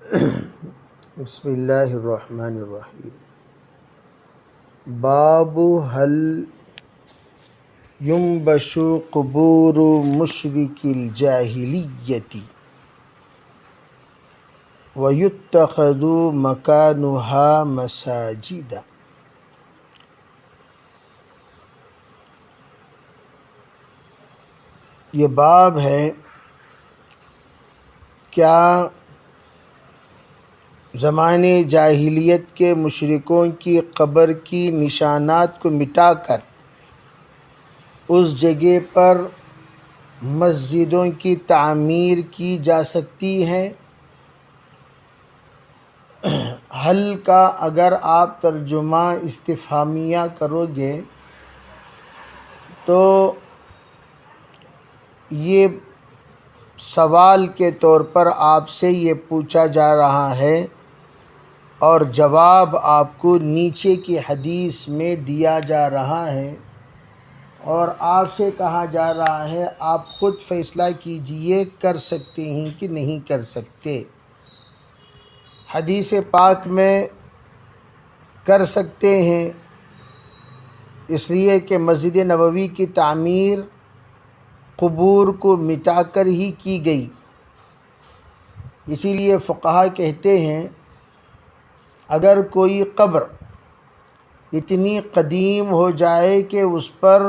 بسم اللہ الرحمن الرحیم۔ باب هل ينبش قبور مشرک الجاہلیت ويتخذ مکانها مساجد۔ یہ باب ہے کیا زمانے جاہلیت کے مشرکوں کی قبر کی نشانات کو مٹا کر اس جگہ پر مسجدوں کی تعمیر کی جا سکتی ہے؟ حل کا اگر آپ ترجمہ استفہامیہ کرو گے تو یہ سوال کے طور پر آپ سے یہ پوچھا جا رہا ہے اور جواب آپ کو نیچے کی حدیث میں دیا جا رہا ہے، اور آپ سے کہا جا رہا ہے آپ خود فیصلہ کیجئے کر سکتے ہیں کہ نہیں کر سکتے۔ حدیث پاک میں کر سکتے ہیں، اس لیے کہ مسجد نبوی کی تعمیر قبور کو مٹا کر ہی کی گئی۔ اسی لیے فقہا کہتے ہیں اگر کوئی قبر اتنی قدیم ہو جائے کہ اس پر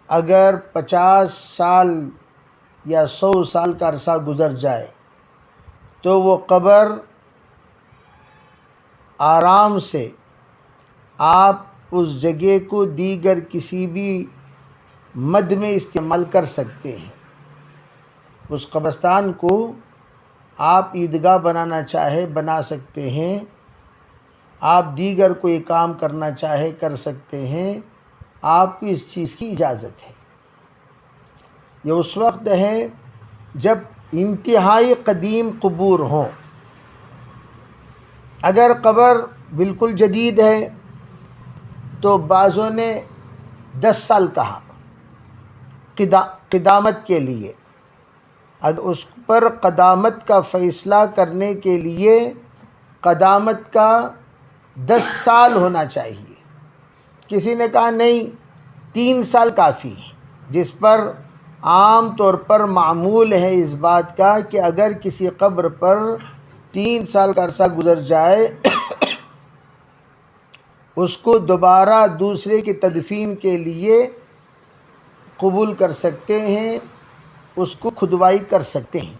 اگر 50 سال یا 100 سال کا عرصہ گزر جائے تو وہ قبر آرام سے آپ اس جگہ کو دیگر کسی بھی مد میں استعمال کر سکتے ہیں۔ اس قبرستان کو آپ عیدگاہ بنانا چاہے بنا سکتے ہیں، آپ دیگر کوئی کام کرنا چاہے کر سکتے ہیں، آپ کو اس چیز کی اجازت ہے۔ یہ اس وقت ہے جب انتہائی قدیم قبور ہوں۔ اگر قبر بالکل جدید ہے تو بعضوں نے 10 سال کہا قدامت کے لیے، اگر اس پر قدامت کا فیصلہ کرنے کے لیے قدامت کا 10 سال ہونا چاہیے۔ کسی نے کہا نہیں 3 سال کافی ہے، جس پر عام طور پر معمول ہے اس بات کا کہ اگر کسی قبر پر 3 سال کا عرصہ گزر جائے اس کو دوبارہ دوسرے کی تدفین کے لیے قبول کر سکتے ہیں، اس کو کھدوائی کر سکتے ہیں۔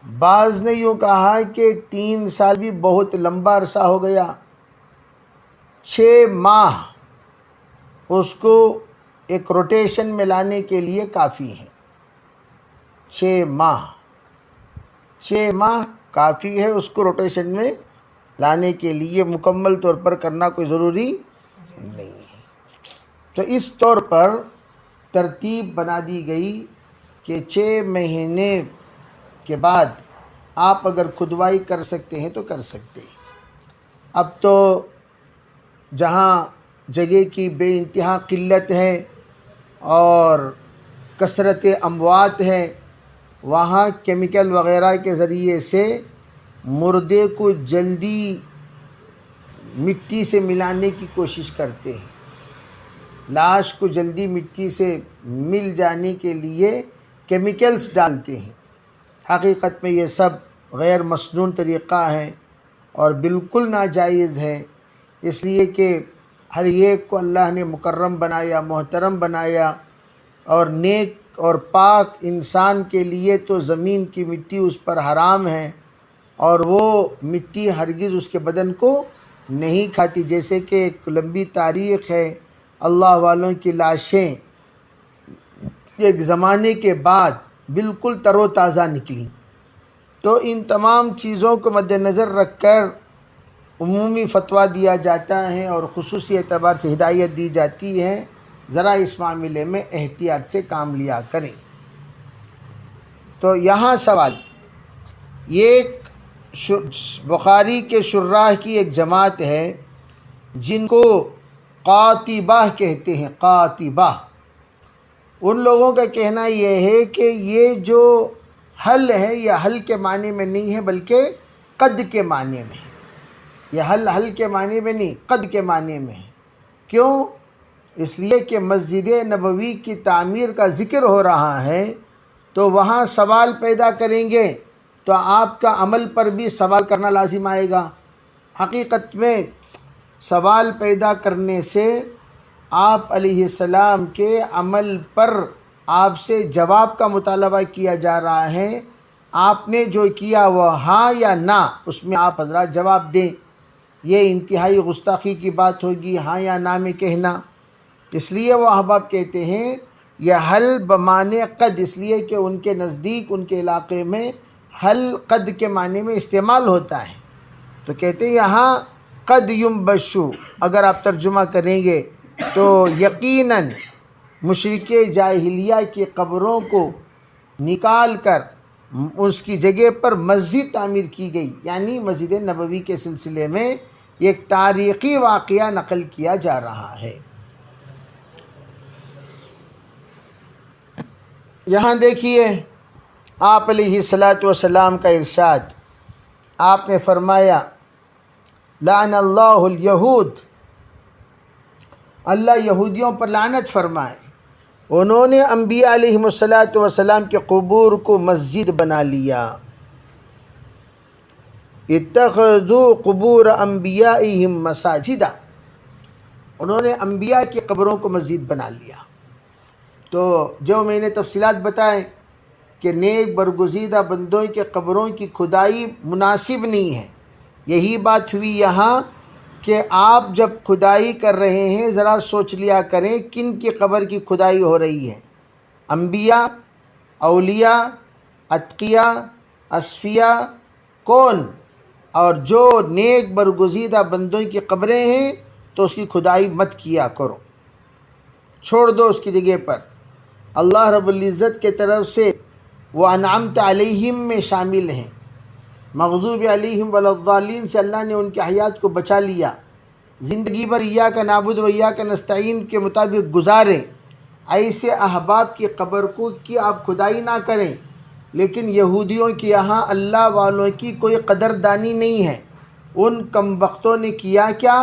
بعض نے یوں کہا کہ 3 سال بھی بہت لمبا عرصہ ہو گیا، 6 ماہ اس کو ایک روٹیشن میں لانے کے لیے کافی ہے۔ 6 ماہ کافی ہے اس کو روٹیشن میں لانے کے لیے، مکمل طور پر کرنا کوئی ضروری نہیں ہے۔ تو اس طور پر ترتیب بنا دی گئی کہ 6 مہینے کے بعد آپ اگر کھدوائی کر سکتے ہیں تو کر سکتے ہیں۔ اب تو جہاں جگہ کی بے انتہا قلت ہے اور کثرت اموات ہے، وہاں کیمیکل وغیرہ کے ذریعے سے مردے کو جلدی مٹی سے ملانے کی کوشش کرتے ہیں، لاش کو جلدی مٹی سے مل جانے کے لیے کیمیکلز ڈالتے ہیں۔ حقیقت میں یہ سب غیر مسنون طریقہ ہے اور بالکل ناجائز ہے، اس لیے کہ ہر ایک کو اللہ نے مکرم بنایا، محترم بنایا، اور نیک اور پاک انسان کے لیے تو زمین کی مٹی اس پر حرام ہے، اور وہ مٹی ہرگز اس کے بدن کو نہیں کھاتی۔ جیسے کہ ایک لمبی تاریخ ہے، اللہ والوں کی لاشیں ایک زمانے کے بعد بالکل تر و تازہ نکلیں۔ تو ان تمام چیزوں کو مد نظر رکھ کر عمومی فتویٰ دیا جاتا ہے اور خصوصی اعتبار سے ہدایت دی جاتی ہے، ذرا اس معاملے میں احتیاط سے کام لیا کریں۔ تو یہاں سوال، یہ بخاری کے شراح کی ایک جماعت ہے جن کو قاطبہ کہتے ہیں، قاطبہ۔ ان لوگوں کا کہنا یہ ہے کہ یہ جو حل ہے یہ حل کے معنی میں نہیں ہے بلکہ قد کے معنی میں ہے۔ یہ حل کے معنی میں نہیں، قد کے معنی میں ہے۔ کیوں؟ اس لیے کہ مسجد نبوی کی تعمیر کا ذکر ہو رہا ہے، تو وہاں سوال پیدا کریں گے تو آپ کا عمل پر بھی سوال کرنا لازم آئے گا۔ حقیقت میں سوال پیدا کرنے سے آپ علیہ السلام کے عمل پر آپ سے جواب کا مطالبہ کیا جا رہا ہے۔ آپ نے جو کیا وہ ہاں یا نہ، اس میں آپ حضرات جواب دیں۔ یہ انتہائی گستاخی کی بات ہوگی ہاں یا نہ میں کہنا۔ اس لیے وہ احباب کہتے ہیں یہ حل بمعنی قد، اس لیے کہ ان کے نزدیک، ان کے علاقے میں حل قد کے معنی میں استعمال ہوتا ہے۔ تو کہتے ہیں یہاں قد ینبشو، اگر آپ ترجمہ کریں گے تو یقیناً مشرک جاہلیہ کی قبروں کو نکال کر اس کی جگہ پر مسجد تعمیر کی گئی، یعنی مسجد نبوی کے سلسلے میں ایک تاریخی واقعہ نقل کیا جا رہا ہے۔ یہاں دیکھیے آپ علیہ السلام کا ارشاد، آپ نے فرمایا لعن اللہ الیہود، اللہ یہودیوں پر لعنت فرمائے، انہوں نے انبیاء علیہ السلام کے قبور کو مسجد بنا لیا۔ اتخذوا قبور انبیائہم مساجدا، انہوں نے انبیاء کی قبروں کو مسجد بنا لیا۔ تو جو میں نے تفصیلات بتائیں کہ نیک برگزیدہ بندوں کے قبروں کی کھدائی مناسب نہیں ہے، یہی بات ہوئی یہاں کہ آپ جب کھدائی کر رہے ہیں ذرا سوچ لیا کریں کن کی قبر کی کھدائی ہو رہی ہے۔ انبیاء، اولیاء، اتقیاء، اصفیاء، کون؟ اور جو نیک برگزیدہ بندوں کی قبریں ہیں تو اس کی کھدائی مت کیا کرو، چھوڑ دو اس کی جگہ پر۔ اللہ رب العزت کے طرف سے وہ انعمت علیہم میں شامل ہیں، مغضوب علیہم ولا الضالین سے اللہ نے ان کی حیات کو بچا لیا، زندگی بھر ایاک نعبد و ایاک نستعین کے مطابق گزاریں۔ ایسے احباب کی قبر کو کہ آپ کھدائی نہ کریں، لیکن یہودیوں کی یہاں اللہ والوں کی کوئی قدردانی نہیں ہے۔ ان کم بختوں نے کیا کیا؟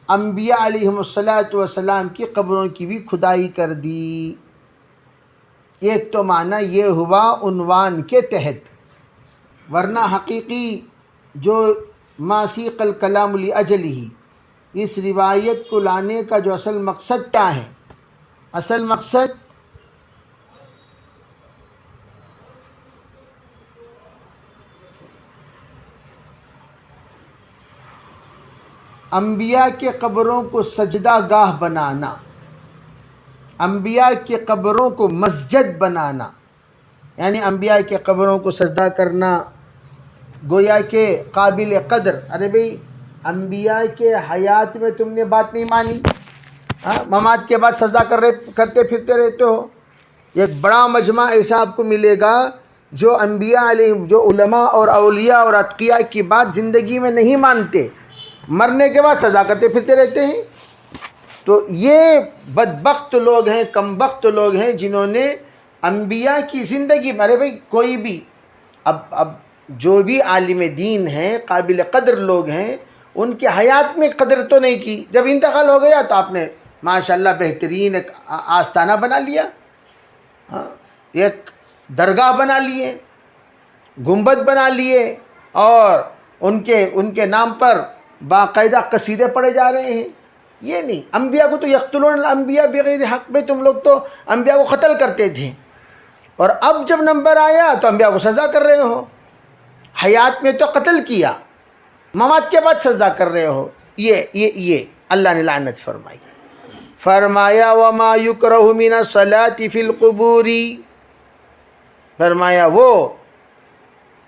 انبیاء علیہم السلام کی قبروں کی بھی کھدائی کر دی۔ ایک تو معنی یہ ہوا عنوان کے تحت، ورنہ حقیقی جو ما سیق الکلام لاجلہ، اس روایت کو لانے کا جو اصل مقصد کیا ہے؟ اصل مقصد انبیاء کے قبروں کو سجدہ گاہ بنانا، انبیاء کی قبروں کو مسجد بنانا، یعنی انبیاء کے قبروں کو سجدہ کرنا گویا کہ قابل قدر۔ ارے بھئی انبیاء کے حیات میں تم نے بات نہیں مانی، ممات کے بعد سجدہ کرتے پھرتے رہتے ہو۔ ایک بڑا مجمع ایسا آپ کو ملے گا جو انبیاء علیہ، جو علماء اور اولیاء اور اتقیاء کی بات زندگی میں نہیں مانتے، مرنے کے بعد سجدہ کرتے پھرتے رہتے ہیں۔ تو یہ بدبخت لوگ ہیں، کمبخت لوگ ہیں جنہوں نے انبیاء کی زندگی میں، ارے بھائی کوئی بھی اب جو بھی عالم دین ہیں، قابل قدر لوگ ہیں، ان کے حیات میں قدر تو نہیں کی، جب انتقال ہو گیا تو آپ نے ماشاءاللہ بہترین ایک آستانہ بنا لیا، ایک درگاہ بنا لیے، گنبد بنا لیے، اور ان کے نام پر باقاعدہ قصیدے پڑھے جا رہے ہیں۔ یہ نہیں، انبیاء کو تو یقتلون الانبیاء بغیر حق میں، تم لوگ تو انبیاء کو قتل کرتے تھے، اور اب جب نمبر آیا تو انبیاء کو سجدہ کر رہے ہو۔ حیات میں تو قتل کیا، ممات کے بعد سجدہ کر رہے ہو۔ یہ اللہ نے لعنت فرمائی۔ فرمایا وما یکرہ من الصلاۃ فی القبور، فرمایا وہ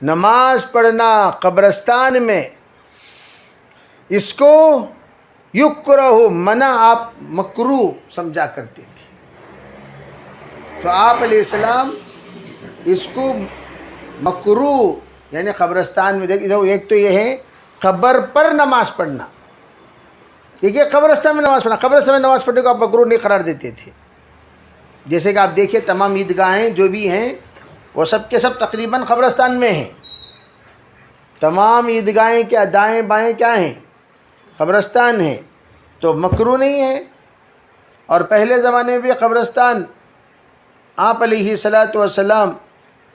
نماز پڑھنا قبرستان میں، اس کو یکرہ منع آپ مکروہ سمجھا کرتے تھے، تو آپ علیہ السلام اس کو مکروہ، یعنی قبرستان میں دیکھ، ایک تو یہ ہے قبر پر نماز پڑھنا، دیکھیے قبرستان میں نماز پڑھنا، قبرستان میں نماز پڑھنے کو آپ مکروہ نہیں قرار دیتے تھے۔ جیسے کہ آپ دیکھیے تمام عیدگاہیں جو بھی ہیں وہ سب کے سب تقریباً قبرستان میں ہیں. تمام عیدگاہیں کیا دائیں بائیں کیا ہیں؟ قبرستان ہیں. تو مکروہ نہیں ہے. اور پہلے زمانے میں بھی قبرستان آپ علیہ الصلاۃ والسلام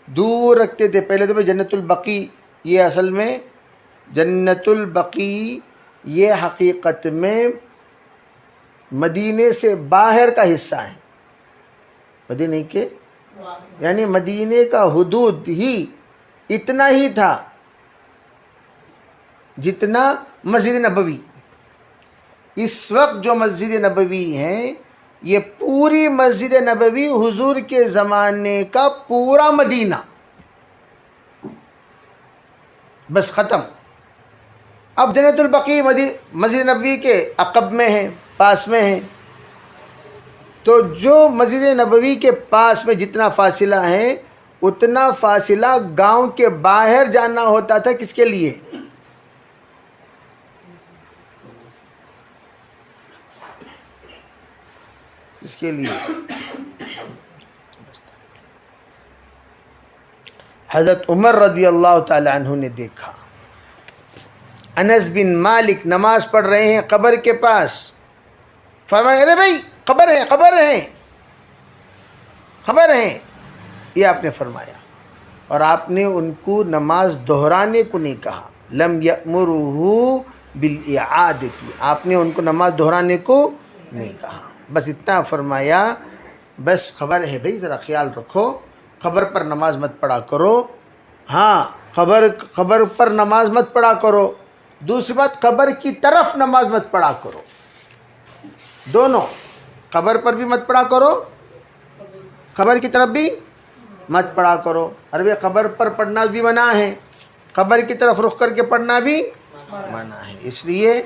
دور رکھتے تھے. پہلے تو جنت البقیع، یہ اصل میں جنت البقیع یہ حقیقت میں مدینے سے باہر کا حصہ ہے. مدینے کے یعنی مدینے کا حدود ہی اتنا ہی تھا جتنا مسجد نبوی. اس وقت جو مسجد نبوی ہے یہ پوری مسجد نبوی حضور کے زمانے کا پورا مدینہ بس ختم. اب جنت البقیع مسجد نبوی کے عقب میں ہے، پاس میں ہے. تو جو مسجد نبوی کے پاس میں جتنا فاصلہ ہے اتنا فاصلہ گاؤں کے باہر جانا ہوتا تھا. کس کے لیے؟ اس کے لیے حضرت عمر رضی اللہ تعالی عنہ نے دیکھا انس بن مالک نماز پڑھ رہے ہیں قبر کے پاس. فرمایا ارے بھائی قبر ہے قبر ہے خبر ہے. یہ آپ نے فرمایا اور آپ نے ان کو نماز دہرانے کو نہیں کہا. لم یأمرہ بالاعادۃ، آپ نے ان کو نماز دہرانے کو نہیں کہا. بس اتنا فرمایا بس خبر ہے بھائی ذرا خیال رکھو، قبر پر نماز مت پڑھا کرو. ہاں قبر پر نماز مت پڑھا کرو. دوسری بات قبر کی طرف نماز مت پڑھا کرو. دونوں، قبر پر بھی مت پڑھا کرو، قبر کی طرف بھی مت پڑھا کرو. عربی قبر پر پڑھنا بھی منع ہے، قبر کی طرف رخ کر کے پڑھنا بھی منع ہے. اس لیے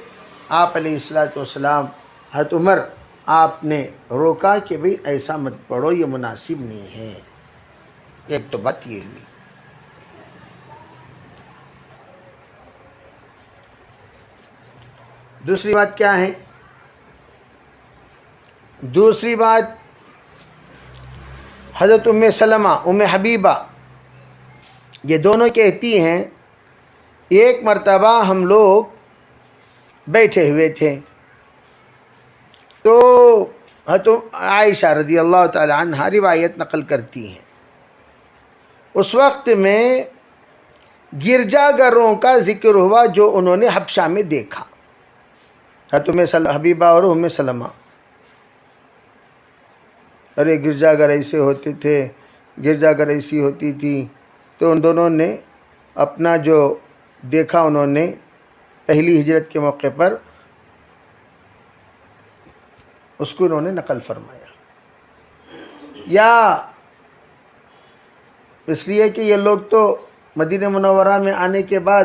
آپ علیہ الصلوۃ والسلام حضرت عمر آپ نے روکا کہ بھئی ایسا مت پڑھو، یہ مناسب نہیں ہے. ایک تو بات یہ ہوئی. دوسری بات کیا ہے؟ دوسری بات حضرت ام سلمہ ام حبیبہ یہ دونوں کہتی ہیں ایک مرتبہ ہم لوگ بیٹھے ہوئے تھے تو حضرت عائشہ رضی اللہ تعالی عنہ روایت نقل کرتی ہیں اس وقت میں گرجا گھروں کا ذکر ہوا جو انہوں نے حبشہ میں دیکھا. حضرت ام حبیبہ اور ام سلمہ، ارے گرجا گھر ایسے ہوتے تھے، گرجا گھر ایسی ہوتی تھی. تو ان دونوں نے اپنا جو دیکھا انہوں نے پہلی ہجرت کے موقع پر اس کو انہوں نے نقل فرمایا. یا اس لیے کہ یہ لوگ تو مدینہ منورہ میں آنے کے بعد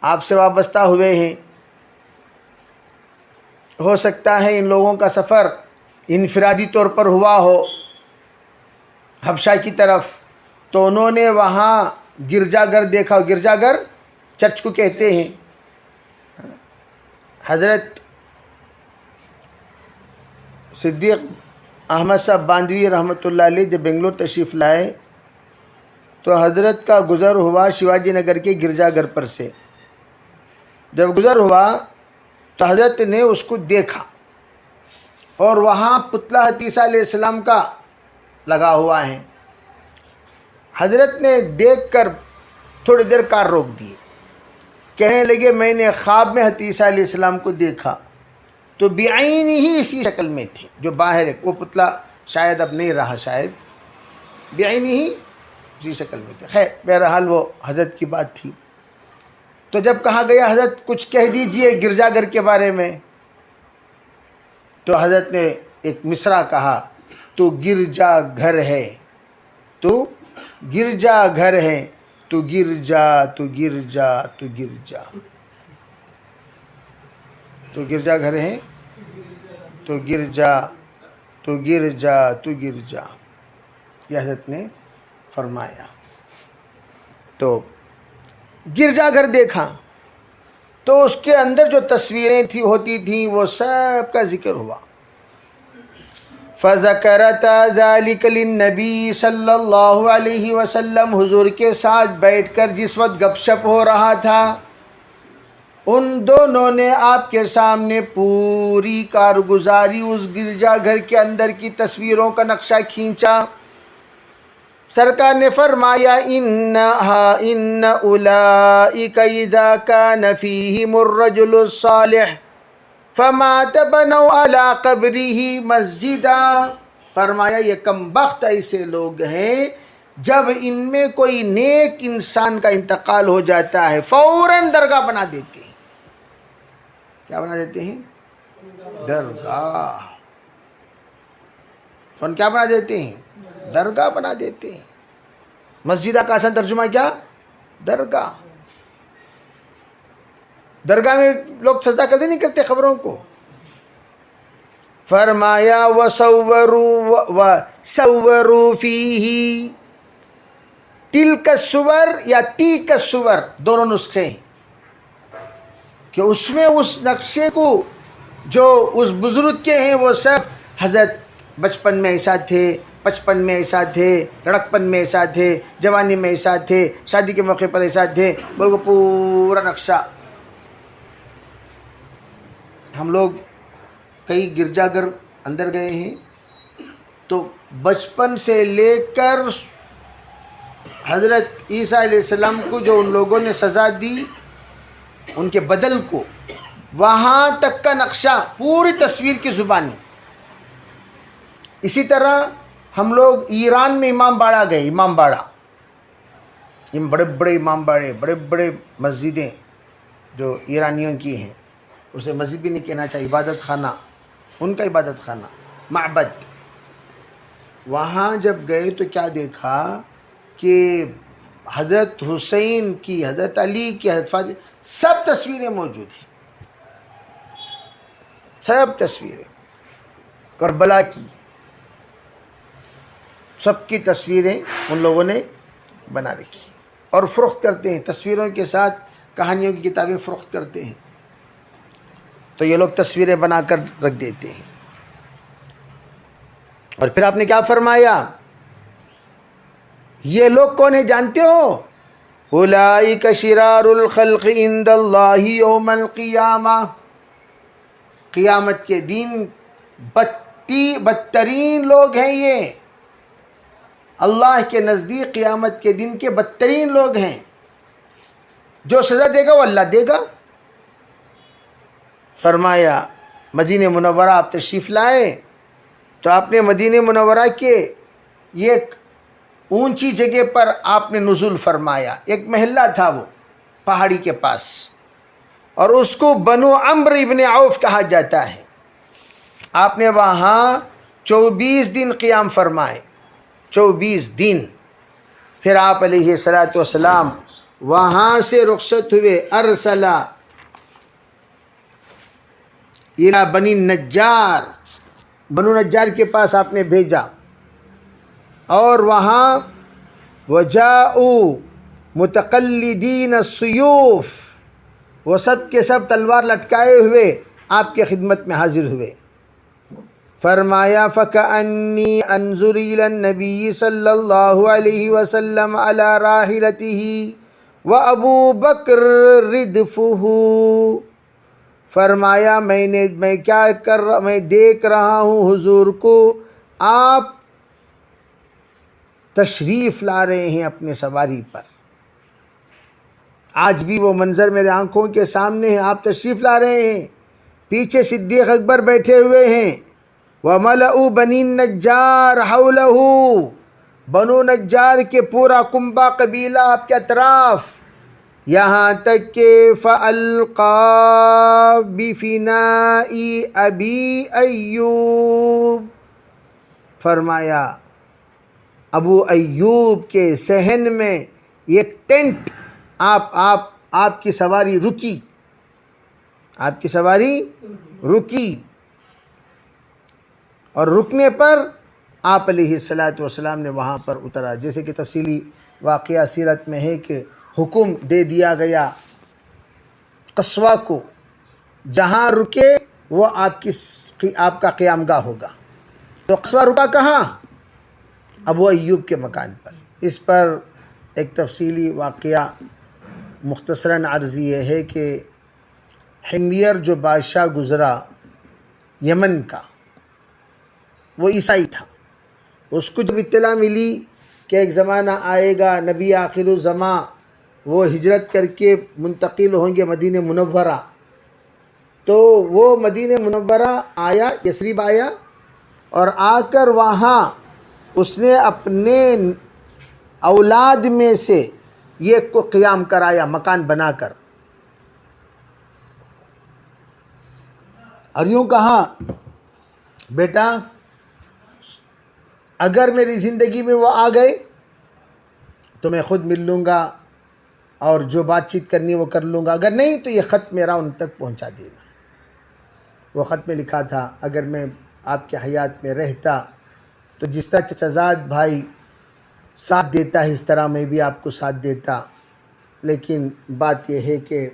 آپ سے وابستہ ہوئے ہیں، ہو سکتا ہے ان لوگوں کا سفر انفرادی طور پر ہوا ہو حبشہ کی طرف، تو انہوں نے وہاں گرجا گھر دیکھا. گرجا گھر چرچ کو کہتے ہیں. حضرت صدیق احمد صاحب باندوی رحمۃ اللہ علیہ جب بنگلور تشریف لائے تو حضرت کا گزر ہوا شیواجی نگر کے گرجا گھر پر سے. جب گزر ہوا تو حضرت نے اس کو دیکھا اور وہاں پتلا حضرت عیسیٰ علیہ السلام کا لگا ہوا ہے. حضرت نے دیکھ کر تھوڑی دیر کار روک دی، کہنے لگے میں نے خواب میں حضرت عیسیٰ علیہ السلام کو دیکھا تو بعین ہی اسی شکل میں تھے جو باہر ہے. وہ پتلا شاید اب نہیں رہا، شاید بعین ہی اسی شکل میں تھے. خیر بہرحال وہ حضرت کی بات تھی. تو جب کہا گیا حضرت کچھ کہہ دیجئے گرجا گھر کے بارے میں، تو حضرت نے ایک مصرع کہا تو گرجا گھر ہے، تو گرجا گھر ہے، تو گرجا تو گرجا تو گرجا، تو گرجا گھر ہے تو گرجا تو گرجا تو گرجا، یہ حضرت نے فرمایا. تو گرجا گھر دیکھا تو اس کے اندر جو تصویریں ہوتی تھیں وہ سب کا ذکر ہوا. فذکرت ذلک للنبی صلی اللہ علیہ وسلم، حضور کے ساتھ بیٹھ کر جس وقت گپ شپ ہو رہا تھا، ان دونوں نے آپ کے سامنے پوری کارگزاری اس گرجا گھر کے اندر کی تصویروں کا نقشہ کھینچا۔ سرکار نے فرمایا ان اولئک اذا کان فیہم الرجل الصالح فمات بنوا علی قبرہ مسجدا، فرمایا یہ کم بخت ایسے لوگ ہیں جب ان میں کوئی نیک انسان کا انتقال ہو جاتا ہے فوراً درگاہ بنا دیتے ہیں۔ کیا بنا دیتے ہیں؟ درگاہ۔ کون کیا بنا دیتے ہیں؟ درگاہ بنا دیتے ہیں۔ مسجدہ کا آسان ترجمہ کیا؟ درگاہ۔ درگاہ میں لوگ سجدہ کرتے نہیں کرتے قبروں کو؟ فرمایا وَصَوَّرُوا فِيهِ تِلْكَ الصُّوَرْ یا تِلْكَ الصُّوَرْ، دونوں نسخے ہیں کہ اس میں اس نقشے کو جو اس بزرگ کے ہیں وہ سب حضرت بچپن میں ایسا تھے، 55 میں ایسا تھے، لڑکپن میں ایسا تھے، جوانی میں ایسا تھے، شادی کے موقع پر ایسا تھے، بلکہ پورا نقشہ۔ ہم لوگ کئی گرجا گھر اندر گئے ہیں تو بچپن سے لے کر حضرت عیسیٰ علیہ السلام کو جو ان لوگوں نے سزا دی، ان کے بدل کو، وہاں تک کا نقشہ پوری تصویر کی زبانی۔ اسی طرح ہم لوگ ایران میں امام باڑہ گئے، امام باڑہ، بڑے بڑے امام باڑے، بڑے بڑے مسجدیں جو ایرانیوں کی ہیں، اسے مسجد بھی نہیں کہنا چاہیے، عبادت خانہ، ان کا عبادت خانہ، معبد۔ وہاں جب گئے تو کیا دیکھا کہ حضرت حسین کی، حضرت علی کی، حضرت فاطمہ، سب تصویریں موجود ہیں، سب تصویریں، کربلا کی سب کی تصویریں ان لوگوں نے بنا رکھی اور فروخت کرتے ہیں، تصویروں کے ساتھ کہانیوں کی کتابیں فروخت کرتے ہیں۔ تو یہ لوگ تصویریں بنا کر رکھ دیتے ہیں۔ اور پھر آپ نے کیا فرمایا؟ یہ لوگ کون ہیں جانتے ہو؟ اولئک شرار الخلق عند اللہ یوم القیامہ، قیامت کے دن بدترین لوگ ہیں یہ، اللہ کے نزدیک قیامت کے دن کے بدترین لوگ ہیں۔ جو سزا دے گا وہ اللہ دے گا۔ فرمایا مدینہ منورہ آپ تشریف لائے تو آپ نے مدینہ منورہ کے ایک اونچی جگہ پر آپ نے نزول فرمایا، ایک محلہ تھا وہ پہاڑی کے پاس، اور اس کو بنو عمرو ابن عوف کہا جاتا ہے۔ آپ نے وہاں 24 دن قیام فرمائے، 24 دن۔ پھر آپ علیہ الصلوۃ والسلام وہاں سے رخصت ہوئے، ارسلہ الى بنی نجار، بنو نجار کے پاس آپ نے بھیجا، اور وہاں وجاءوا متقلدین السیوف، وہ سب کے سب تلوار لٹکائے ہوئے آپ کے خدمت میں حاضر ہوئے۔ فرمایا فَكَأَنِّي أَنظُرُ إِلَى النَّبِيِّ صلی اللہ علیہ وسلم علی راحلتہ وَأَبُو بَكْرٍ رِدْفُهُ، فرمایا میں دیکھ رہا ہوں حضور کو، آپ تشریف لا رہے ہیں اپنے سواری پر۔ آج بھی وہ منظر میرے آنکھوں کے سامنے ہے، آپ تشریف لا رہے ہیں، پیچھے صدیق اکبر بیٹھے ہوئے ہیں، وَمَلَأُ بَنِي النَّجَّارِ حَوْلَهُ، بنو نجار کے پورا کنبہ قبیلہ آپ کے اطراف، یہاں تک کہ فَأَلْقَى بِفِنَاءِ أَبِي أَيُّوبَ، فرمایا ابو ایوب کے صحن میں ایک ٹینٹ آپ کی سواری رکی، آپ کی سواری رکی، اور رکنے پر آپ علیہ الصلوۃ والسلام نے وہاں پر اترا۔ جیسے کہ تفصیلی واقعہ سیرت میں ہے کہ حکم دے دیا گیا قصوہ کو، جہاں رکے وہ آپ کا قیام گاہ ہوگا۔ تو قصوہ رکا کہاں؟ ابو ایوب کے مکان پر۔ اس پر ایک تفصیلی واقعہ مختصراً عرض یہ ہے کہ حمیر جو بادشاہ گزرا یمن کا، وہ عیسائی تھا۔ اس کو جب اطلاع ملی کہ ایک زمانہ آئے گا نبی آخر الزماں وہ ہجرت کر کے منتقل ہوں گے مدینہ منورہ، تو وہ مدینہ منورہ آیا، یثرب آیا، اور آ کر وہاں اس نے اپنے اولاد میں سے ایک کو قیام کرایا مکان بنا کر، اور یوں کہا بیٹا اگر میری زندگی میں وہ آ گئے تو میں خود مل لوں گا اور جو بات چیت کرنی وہ کر لوں گا، اگر نہیں تو یہ خط میرا ان تک پہنچا دینا۔ وہ خط میں لکھا تھا اگر میں آپ کے حیات میں رہتا تو جس طرح چچا زاد بھائی ساتھ دیتا ہے اس طرح میں بھی آپ کو ساتھ دیتا، لیکن بات یہ ہے کہ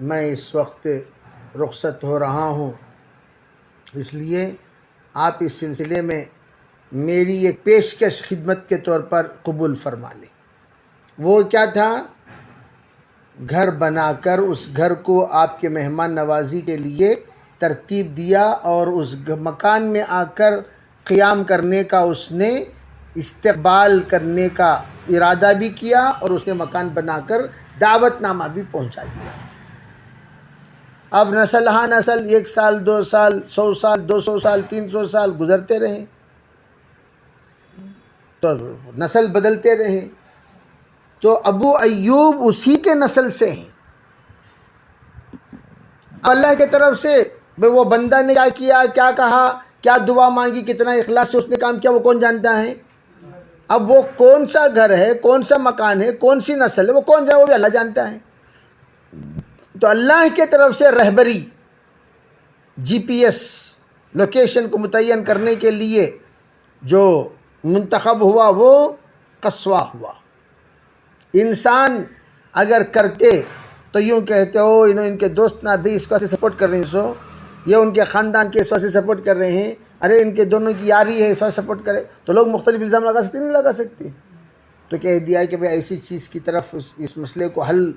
میں اس وقت رخصت ہو رہا ہوں، اس لیے آپ اس سلسلے میں میری ایک پیشکش خدمت کے طور پر قبول فرما لیں۔ وہ کیا تھا؟ گھر بنا کر اس گھر کو آپ کے مہمان نوازی کے لیے ترتیب دیا، اور اس مکان میں آ کر قیام کرنے کا اس نے استقبال کرنے کا ارادہ بھی کیا، اور اس نے مکان بنا کر دعوت نامہ بھی پہنچا دیا۔ اب نسل ہاں نسل 1 سال 2 سال 100 سال 200 سال 300 سال گزرتے رہے، تو نسل بدلتے رہے، تو ابو ایوب اسی کے نسل سے ہیں۔ اللہ کی طرف سے وہ بندہ نے کیا کیا، کیا کہا، کیا دعا مانگی، کتنا اخلاص سے اس نے کام کیا، وہ کون جانتا ہے؟ اب وہ کون سا گھر ہے، کون سا مکان ہے، کون سی نسل ہے، وہ کون جانے، وہ بھی اللہ جانتا ہے۔ تو اللہ کی طرف سے رہبری، جی پی ایس لوکیشن کو متعین کرنے کے لیے جو منتخب ہوا وہ قصوہ ہوا۔ انسان اگر کرتے تو یوں کہتے ہو ان کے دوست نہ بھی اس واسطے سپورٹ کر رہے ہیں، سو یہ ان کے خاندان کے اس واسطے سپورٹ کر رہے ہیں، ارے ان کے دونوں کی یاری ہے اس واسطے سپورٹ کرے، تو لوگ مختلف الزام لگا سکتے نہیں لگا سکتے؟ تو کہہ دیا کہ بھئی ایسی چیز کی طرف اس مسئلے کو حل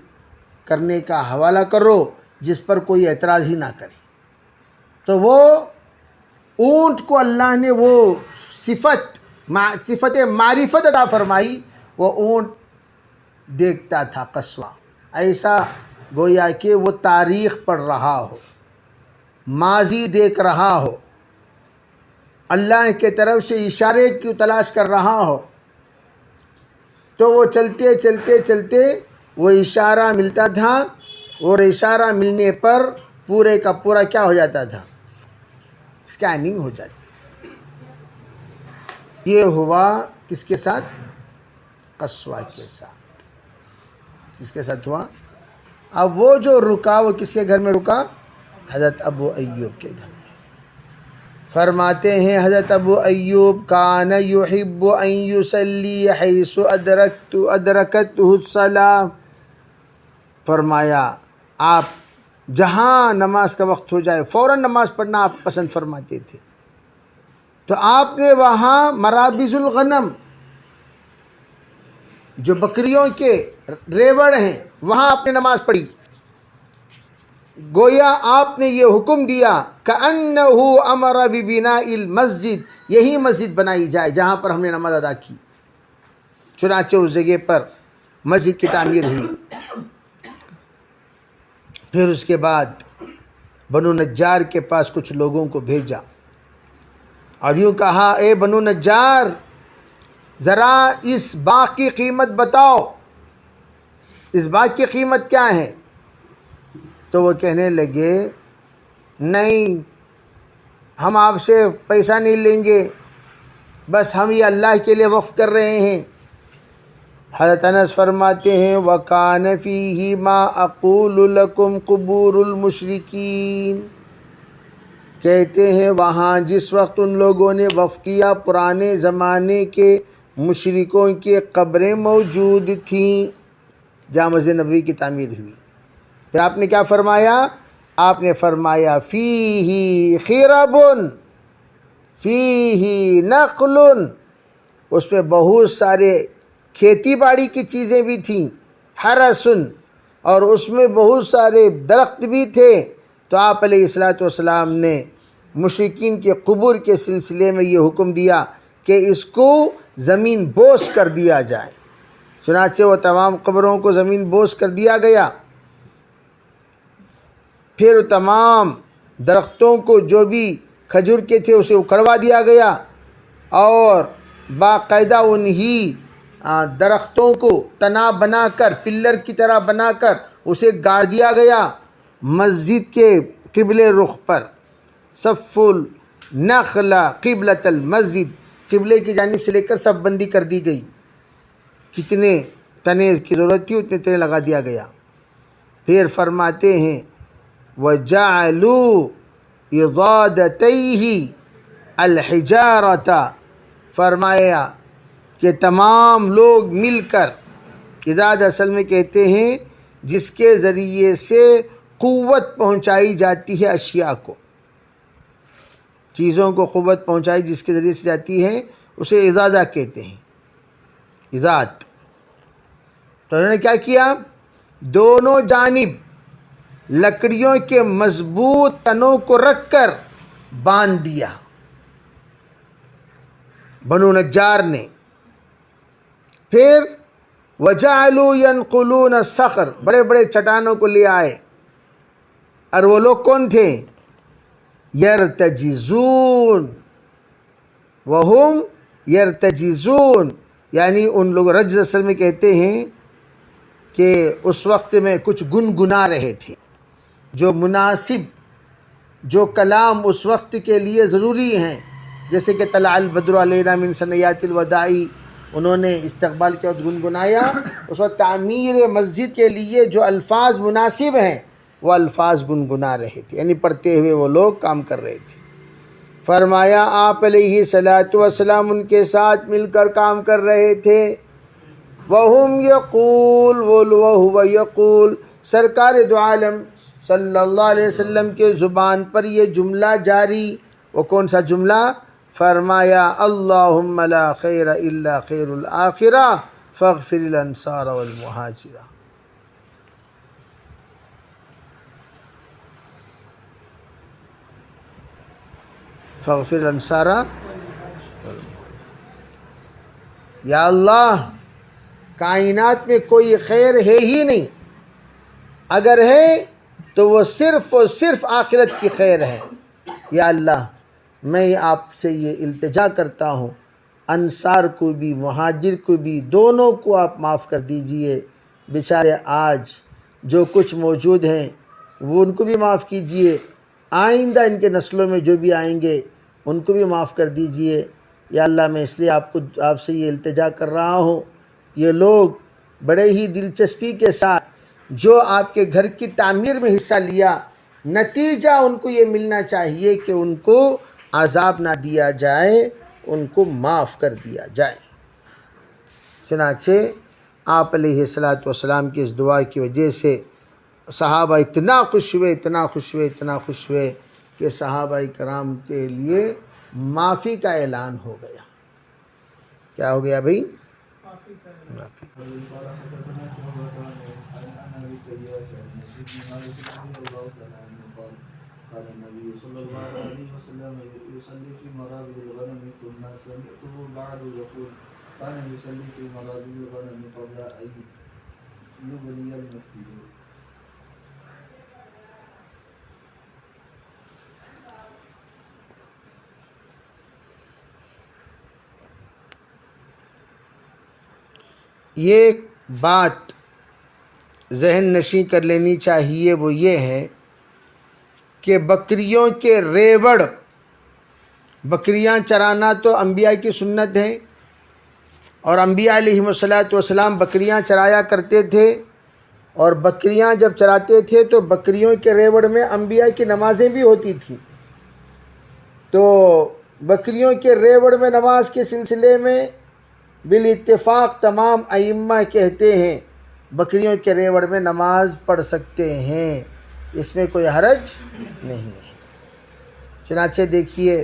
کرنے کا حوالہ کرو جس پر کوئی اعتراض ہی نہ کرے۔ تو وہ اونٹ کو اللہ نے وہ صفت معرفت عطا فرمائی، وہ اونٹ دیکھتا تھا قصوہ، ایسا گویا کہ وہ تاریخ پڑھ رہا ہو، ماضی دیکھ رہا ہو، اللہ کے طرف سے اشارے کی تلاش کر رہا ہو، تو وہ چلتے چلتے چلتے وہ اشارہ ملتا تھا، اور اشارہ ملنے پر پورے کا پورا کیا ہو جاتا تھا؟ اسکیننگ ہو جاتی۔ یہ ہوا کس کے ساتھ؟ قصوہ کے ساتھ۔ کس کے ساتھ ہوا؟ اب وہ جو رکا وہ کس کے گھر میں رکا؟ حضرت ابو ایوب کے گھر میں۔ فرماتے ہیں حضرت ابو ایوب کان یحب ان یصلی حیث ادرکتہ الصلاۃ، فرمایا آپ جہاں نماز کا وقت ہو جائے فوراً نماز پڑھنا آپ پسند فرماتے تھے، تو آپ نے وہاں مرابض الغنم جو بکریوں کے ریوڑ ہیں وہاں آپ نے نماز پڑھی، گویا آپ نے یہ حکم دیا کأنہ امر ببناء المسجد، یہی مسجد بنائی جائے جہاں پر ہم نے نماز ادا کی۔ چنانچہ اس جگہ پر مسجد کی تعمیر ہوئی۔ پھر اس کے بعد بنو نجار کے پاس کچھ لوگوں کو بھیجا اور یوں کہا اے بنو نجار ذرا اس باغ کی قیمت بتاؤ، اس باغ کی قیمت کیا ہے؟ تو وہ کہنے لگے نہیں ہم آپ سے پیسہ نہیں لیں گے، بس ہم یہ اللہ کے لیے وقف کر رہے ہیں۔ حضرت انس فرماتے ہیں وَكَانَ فِيهِ مَا أَقُولُ لَكُمْ قُبُورُ الْمُشْرِكِينَ، کہتے ہیں وہاں جس وقت ان لوگوں نے وقف کیا پرانے زمانے کے مشرکوں کی قبریں موجود تھیں جہاں مسجد نبوی کی تعمیر ہوئی۔ پھر آپ نے کیا فرمایا؟ آپ نے فرمایا فیہ خرب فیہ نخل، اس میں بہت سارے کھیتی باڑی کی چیزیں بھی تھیں، حرس، اور اس میں بہت سارے درخت بھی تھے۔ تو آپ علیہ السلام نے مشرکین کے قبور کے سلسلے میں یہ حکم دیا کہ اس کو زمین بوس کر دیا جائے۔ چنانچہ وہ تمام قبروں کو زمین بوس کر دیا گیا۔ پھر تمام درختوں کو جو بھی کھجور کے تھے اسے اکھڑوا دیا گیا، اور باقاعدہ انہی درختوں کو تنا بنا کر، پلر کی طرح بنا کر اسے گاڑ دیا گیا مسجد کے قبل رخ پر۔ صف النخل قبلۃ المسجد، قبلے کی جانب سے لے کر صف بندی کر دی گئی، کتنے تنے کی ضرورت تھی اتنے تنے لگا دیا گیا۔ پھر فرماتے ہیں وَجَعَلُوا إِضَادَتَيْهِ الْحِجَارَةَ، فرمایا کہ تمام لوگ مل کر، اضاد اصل میں کہتے ہیں جس کے ذریعے سے قوت پہنچائی جاتی ہے اشیاء کو، چیزوں کو قوت پہنچائی جس کے ذریعے سے جاتی ہے اسے اضادہ کہتے ہیں، اضاد۔ تو انہوں نے کیا کیا، دونوں جانب لکڑیوں کے مضبوط تنوں کو رکھ کر باندھ دیا بنو نجار نے۔ پھر وَجَعَلُوا يَنْقُلُونَ الصَّخْرَ، بڑے بڑے چٹانوں کو لے آئے، اور وہ لوگ کون تھے، يَرْتَجِزُونَ، وَهُمْ يَرْتَجِزُونَ، یعنی ان لوگ رجز اصل میں کہتے ہیں کہ اس وقت میں کچھ گنگنا رہے تھے، جو مناسب، جو کلام اس وقت کے لیے ضروری ہیں، جیسے کہ طلع البدر علینا من ثنیات الوداع، انہوں نے استقبال کے وقت گنگنایا، اس وقت تعمیر مسجد کے لیے جو الفاظ مناسب ہیں وہ الفاظ گنگنا رہے تھے، یعنی پڑھتے ہوئے وہ لوگ کام کر رہے تھے۔ فرمایا آپ علیہ السلام ان کے ساتھ مل کر کام کر رہے تھے۔ وَهُمْ يَقُول، وَهُوَ يَقُول، سرکار دو عالم صلی اللہ علیہ وسلم کے زبان پر یہ جملہ جاری، وہ کون سا جملہ، فرمایا اللہم لا خیر الا خیر الآخرہ فاغفر الانصار والمہاجرہ۔ فاغفر الانصار، یا اللہ کائنات میں کوئی خیر ہے ہی نہیں، اگر ہے تو وہ صرف اور صرف آخرت کی خیر ہے۔ یا اللہ میں آپ سے یہ التجا کرتا ہوں، انصار کو بھی مہاجر کو بھی دونوں کو آپ معاف کر دیجئے، بیچارے آج جو کچھ موجود ہیں وہ ان کو بھی معاف کیجئے، آئندہ ان کے نسلوں میں جو بھی آئیں گے ان کو بھی معاف کر دیجئے۔ یا اللہ میں اس لیے آپ سے یہ التجا کر رہا ہوں، یہ لوگ بڑے ہی دلچسپی کے ساتھ جو آپ کے گھر کی تعمیر میں حصہ لیا، نتیجہ ان کو یہ ملنا چاہیے کہ ان کو عذاب نہ دیا جائے، ان کو معاف کر دیا جائے۔ چنانچہ آپ علیہ السلام کی اس دعا کی وجہ سے صحابہ اتنا خوش ہوئے کہ صحابہ کرام کے لیے معافی کا اعلان ہو گیا۔ کیا ہو گیا بھائی؟ معافی۔ قال النبي صلى الله عليه وسلم يصلي في مرابض الغنم ثم سمعته بعد يقول كان يصلي في مرابض الغنم قبل أن يبني المسجد۔ یہ بات ذہن نشیں کر لینی چاہیے، وہ یہ ہے کہ بکریوں کے ریوڑ، بکریاں چرانا تو انبیاء کی سنت ہے، اور انبیاء علیہ السلام بکریاں چرایا کرتے تھے، اور بکریاں جب چراتے تھے تو بکریوں کے ریوڑ میں انبیاء کی نمازیں بھی ہوتی تھیں۔ تو بکریوں کے ریوڑ میں نماز کے سلسلے میں بالاتفاق تمام ائمہ کہتے ہیں بکریوں کے ریوڑ میں نماز پڑھ سکتے ہیں، اس میں کوئی حرج نہیں ہے۔ چنانچہ دیکھیے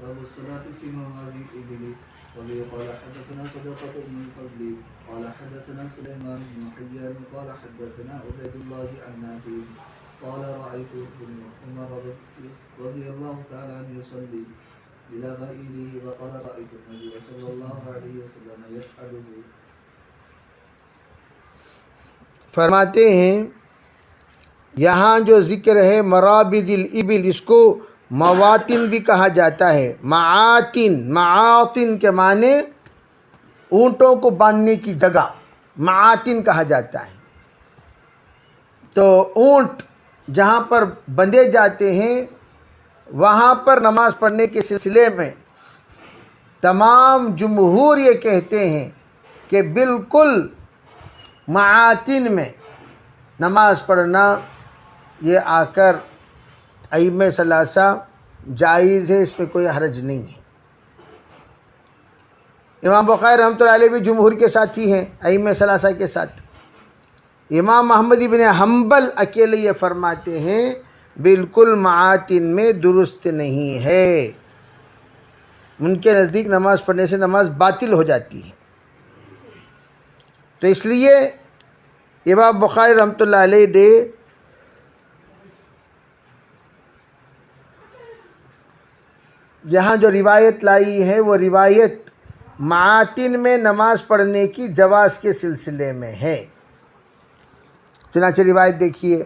باب الصلاة في مغازي الإبل. وبه قال حدثنا صدقة بن الفضل قال حدثنا سليمان بن حيان قال حدثنا عبيد الله عن نافع قال رأيت ابن عمر رضي الله تعالى عنه يصلي إلى غائله وقال رأيت النبي صلى الله عليه وسلم يفعله. فرماتے ہیں یہاں جو ذکر ہے مرابدل ابل، اس کو مواتن بھی کہا جاتا ہے، معاتن، معاتن کے معنی اونٹوں کو باندھنے کی جگہ معاتن کہا جاتا ہے۔ تو اونٹ جہاں پر بندھے جاتے ہیں وہاں پر نماز پڑھنے کے سلسلے میں تمام جمہور یہ کہتے ہیں کہ بالکل معاتن میں نماز پڑھنا یہ آ کر ائمہ ثلاثہ جائز ہے، اس میں کوئی حرج نہیں ہے۔ امام بخاری رحمۃ اللہ علیہ بھی جمہور کے ساتھ ہی ہیں، ائمہ ثلاثہ کے ساتھ۔ امام محمد بن حنبل اکیلے یہ فرماتے ہیں بالکل معاتن میں درست نہیں ہے، ان کے نزدیک نماز پڑھنے سے نماز باطل ہو جاتی ہے۔ تو اس لیے امام بخاری رحمۃ اللہ علیہ نے یہاں جو روایت لائی ہے وہ روایت معاتن میں نماز پڑھنے کی جواز کے سلسلے میں ہے۔ چنانچہ روایت دیکھیے،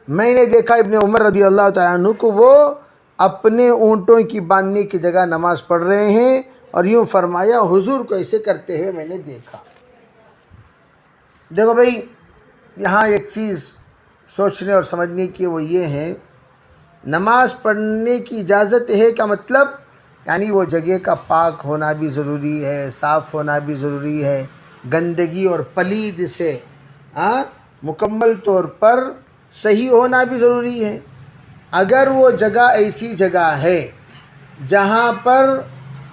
میں نے دیکھا ابن عمر رضی اللہ تعالیٰ عنہ کو وہ اپنے اونٹوں کی باندھنے کی جگہ نماز پڑھ رہے ہیں، اور یوں فرمایا حضور کو ایسے کرتے ہوئے میں نے دیکھا۔ دیکھو بھائی، یہاں ایک چیز سوچنے اور سمجھنے کی وہ یہ ہے، نماز پڑھنے کی اجازت ہے کا مطلب یعنی وہ جگہ کا پاک ہونا بھی ضروری ہے، صاف ہونا بھی ضروری ہے، گندگی اور پلید سے مکمل طور پر صحیح ہونا بھی ضروری ہے۔ اگر وہ جگہ ایسی جگہ ہے جہاں پر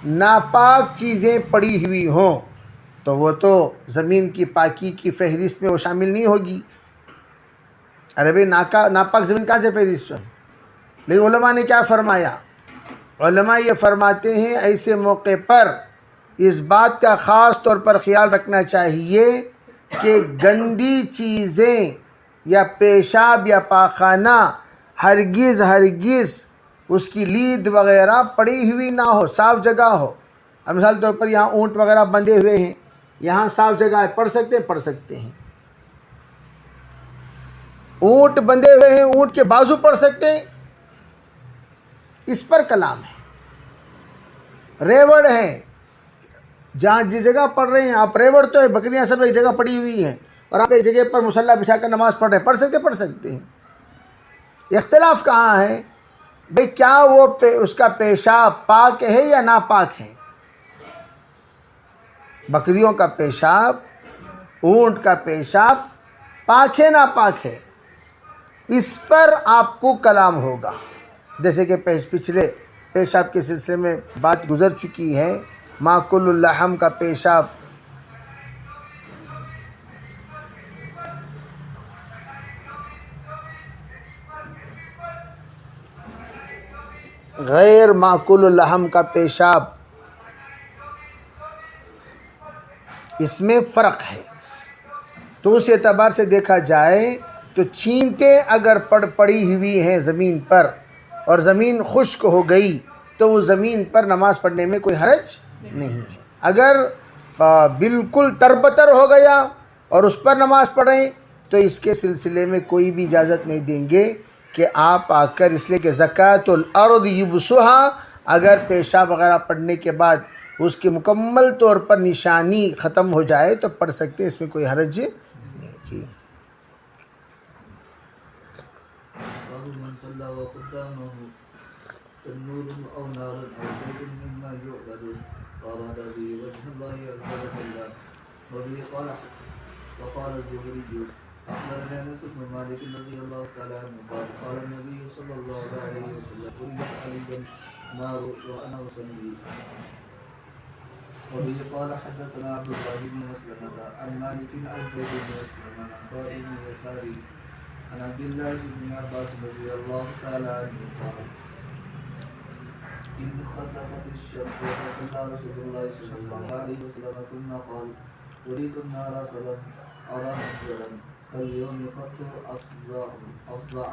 ناپاک چیزیں پڑی ہوئی ہوں تو وہ تو زمین کی پاکی کی فہرست میں وہ شامل نہیں ہوگی۔ ارے بھائی، ناپاک زمین کہاں سے فہرست ہے؟ لیکن علماء نے کیا فرمایا؟ علماء یہ فرماتے ہیں ایسے موقع پر اس بات کا خاص طور پر خیال رکھنا چاہیے کہ گندی چیزیں یا پیشاب یا پاخانہ ہرگز اس کی لید وغیرہ پڑی ہوئی نہ ہو، صاف جگہ ہو۔ اب مثال طور پر یہاں اونٹ وغیرہ بندھے ہوئے ہیں، یہاں صاف جگہ ہے، پڑھ سکتے ہیں۔ اونٹ بندھے ہوئے ہیں، اونٹ کے بازو پڑھ سکتے ہیں، اس پر کلام ہے۔ ریوڑ ہے، جہاں جس جگہ پڑھ رہے ہیں آپ، ریوڑ تو ہے، بکریاں سب ایک جگہ پڑی ہوئی ہیں اور آپ ایک جگہ پر مصلی بچھا کر نماز پڑھ رہے ہیں، پڑھ سکتے ہیں۔ اختلاف کہاں ہے بھئی، کیا وہ اس کا پیشاب پاک ہے یا ناپاک ہے؟ بکریوں کا پیشاب، اونٹ کا پیشاب پاک ہے ناپاک ہے، اس پر آپ کو کلام ہوگا۔ جیسے کہ پچھلے پیشاب کے سلسلے میں بات گزر چکی ہے، ماکل اللحم کا پیشاب غیر ماکل اللحم کا پیشاب، اس میں فرق ہے۔ تو اس اعتبار سے دیکھا جائے تو چینٹیں اگر پڑی ہوئی ہیں زمین پر اور زمین خشک ہو گئی تو وہ زمین پر نماز پڑھنے میں کوئی حرج نہیں ہے۔ اگر بالکل تربتر ہو گیا اور اس پر نماز پڑھیں تو اس کے سلسلے میں کوئی بھی اجازت نہیں دیں گے کہ آپ آ کر، اس لیے کہ زکوٰۃ الارض یبسھا، اگر پیشاب وغیرہ پڑھنے کے بعد اس کی مکمل طور پر نشانی ختم ہو جائے تو پڑھ سکتے ہیں، اس میں کوئی حرج نہیں کی۔ باب من صلى وقدامه تنور أو نار أو شيء مما يعبد فأراد به وجه الله عز وجل. وبه وقال الزهري أخبرنا أنس بن مالك رضي الله تعالى عنه قال قال النبي صلى الله عليه وسلم قرئت علي النار وأنا أصلي. وبه قال حدثنا عبد الله بن مسلمة عن مالك عن زيد بن مسلم عن عطاء بن يساري عن عبد الله بن عباس رضي الله تعالى عنه قال إن خسفت الشمس فصلى رسول الله صلى الله عليه وسلم ثم قال أريد النار فلم أرى منظرا فاليوم قد أفظع.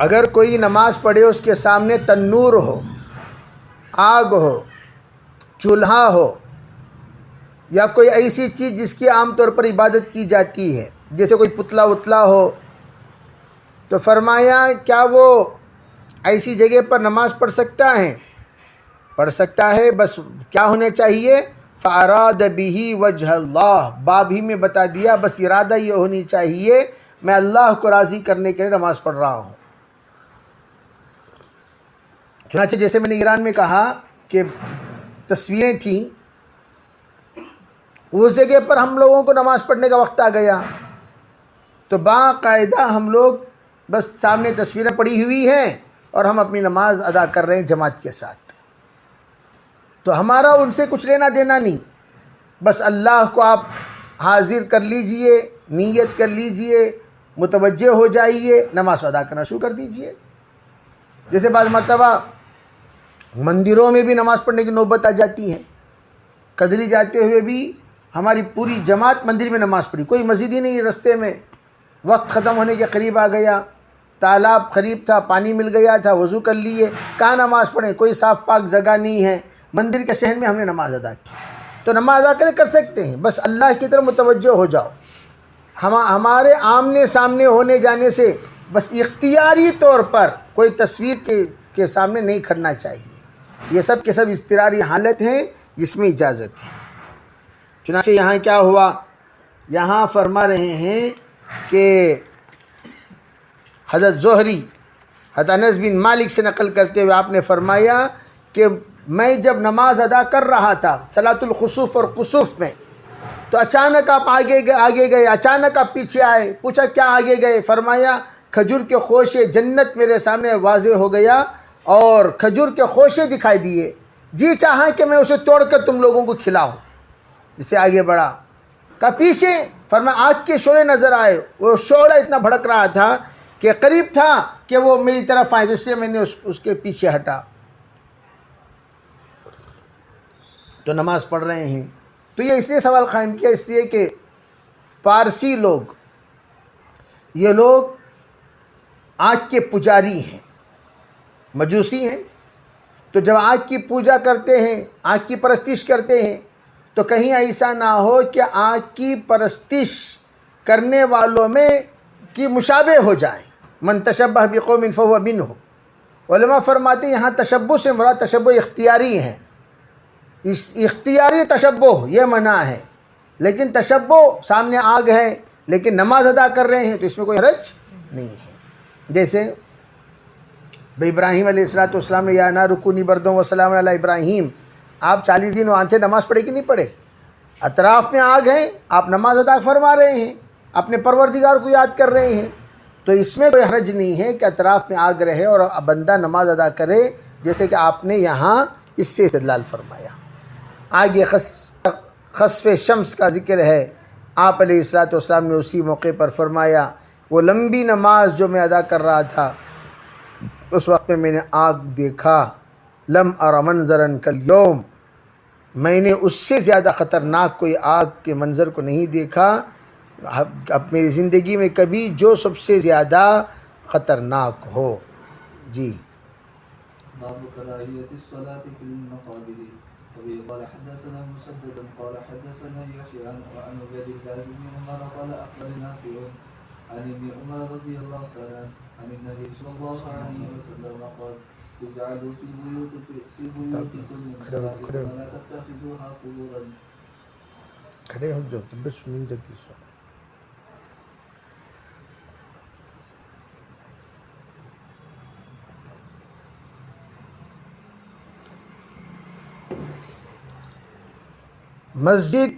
اگر کوئی نماز پڑھے اس کے سامنے تنور ہو، آگ ہو، چولہا ہو یا کوئی ایسی چیز جس کی عام طور پر عبادت کی جاتی ہے، جیسے کوئی پتلا وتلا ہو، تو فرمایا کیا وہ ایسی جگہ پر نماز پڑھ سکتا ہے؟ پڑھ سکتا ہے، بس کیا ہونا چاہیے؟ فَأَرَادَ بِهِ وَجْهَ اللَّهِ، باب ہی میں بتا دیا، بس ارادہ یہ ہونی چاہیے میں اللہ کو راضی کرنے کے لیے نماز پڑھ رہا ہوں۔ چنانچہ جیسے میں نے ایران میں کہا کہ تصویریں تھیں، اس جگہ پر ہم لوگوں کو نماز پڑھنے کا وقت آ گیا تو باقاعدہ ہم لوگ بس سامنے تصویریں پڑی ہوئی ہیں اور ہم اپنی نماز ادا کر رہے ہیں جماعت کے ساتھ، تو ہمارا ان سے کچھ لینا دینا نہیں، بس اللہ کو آپ حاضر کر لیجئے، نیت کر لیجئے، متوجہ ہو جائیے، نماز ادا کرنا شروع کر دیجئے۔ جیسے بعض مرتبہ مندروں میں بھی نماز پڑھنے کی نوبت آ جاتی ہے، قدری جاتے ہوئے بھی ہماری پوری جماعت مندر میں نماز پڑھی، کوئی مسجد ہی نہیں، رستے میں وقت ختم ہونے کے قریب آ گیا، تالاب قریب تھا، پانی مل گیا تھا، وضو کر لیے، کہاں نماز پڑھیں، کوئی صاف پاک جگہ نہیں ہے، مندر کے صحن میں ہم نے نماز ادا کی، تو نماز ادا کر سکتے ہیں، بس اللہ کی طرف متوجہ ہو جاؤ۔ ہمارے آمنے سامنے ہونے جانے سے بس اختیاری طور پر کوئی تصویر کے سامنے نہیں کھڑنا چاہیے، یہ سب کے سب اضطراری حالت ہیں جس میں اجازت ہے۔ چنانچہ یہاں کیا ہوا، یہاں فرما رہے ہیں کہ حضرت زہری حضرت انس بن مالک سے نقل کرتے ہوئے آپ نے فرمایا کہ میں جب نماز ادا کر رہا تھا صلاۃ الخسوف اور کسوف میں، تو اچانک آپ آگے گئے، اچانک آپ پیچھے آئے، پوچھا کیا آگے گئے؟ فرمایا کھجور کے خوشے جنت میرے سامنے واضح ہو گیا اور کھجور کے خوشے دکھائی دیے، جی چاہا کہ میں اسے توڑ کر تم لوگوں کو کھلاؤں، جسے آگے بڑھا، کہا پیچھے، فرمایا آگ کے شعلے نظر آئے، وہ شعلہ اتنا بھڑک رہا تھا کہ قریب تھا کہ وہ میری طرف آئے، اس لیے میں نے اس کے پیچھے ہٹا۔ تو نماز پڑھ رہے ہیں، تو یہ اس لیے سوال قائم کیا، اس لیے کہ پارسی لوگ، یہ لوگ آگ کے پجاری ہیں، مجوسی ہیں، تو جب آگ کی پوجا کرتے ہیں، آگ کی پرستش کرتے ہیں، تو کہیں ایسا نہ ہو کہ آگ کی پرستش کرنے والوں میں کی مشابہ ہو جائیں، من تشبہ بقوم فہو منہ۔ علماء فرماتے ہیں یہاں تشبہ سے مراد تشبہ اختیاری ہے، اختیاری تشبہ یہ منع ہے، لیکن تشبہ سامنے آگ ہے لیکن نماز ادا کر رہے ہیں تو اس میں کوئی حرج نہیں ہے۔ جیسے بھائی ابراہیم علیہ السلام نے یا نار کونی بردوں وسلام علی ابراہیم، آپ 40 دن وہاں تھے، نماز پڑھے کہ نہیں پڑھے؟ اطراف میں آگ ہے، آپ نماز ادا فرما رہے ہیں، اپنے پروردگار کو یاد کر رہے ہیں، تو اس میں کوئی حرج نہیں ہے کہ اطراف میں آگ رہے اور بندہ نماز ادا کرے، جیسے کہ آپ نے یہاں اس سے استدلال فرمایا۔ آگے خسف شمس کا ذکر ہے، آپ علیہ السلام نے اسی موقع پر فرمایا وہ لمبی نماز جو میں ادا کر رہا تھا اس وقت میں نے آگ دیکھا، لم ار منظرا کالیوم، میں نے اس سے زیادہ خطرناک کوئی آگ کے منظر کو نہیں دیکھا اب میری زندگی میں کبھی، جو سب سے زیادہ خطرناک ہو. جی باب كراهية الصلاة في المقابر. وبه قال حدثنا مسدد قال حدثنا يحيى عن عبيد الله بن عمر قال أخبرنا نافع عن ابن عمر رضي الله تعالى عن النبي صلى الله عليه وسلم قال تجعلوا في بيوتكم مساجد ولا تتخذوها قبورا. کھڑے ہو جاؤ تو بس سنیں جاتی سو. مسجد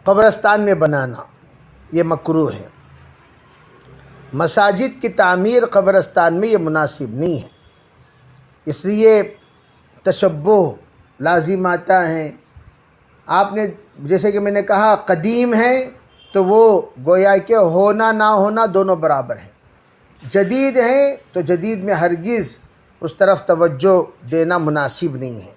قبرستان میں بنانا یہ مکروہ ہے. مساجد کی تعمیر قبرستان میں یہ مناسب نہیں ہے. اس لیے تشبہ لازم آتا ہے. آپ نے جیسے کہ میں نے کہا قدیم ہے تو وہ گویا کہ ہونا نہ ہونا دونوں برابر ہیں. جدید ہیں تو جدید میں ہرگز اس طرف توجہ دینا مناسب نہیں ہے.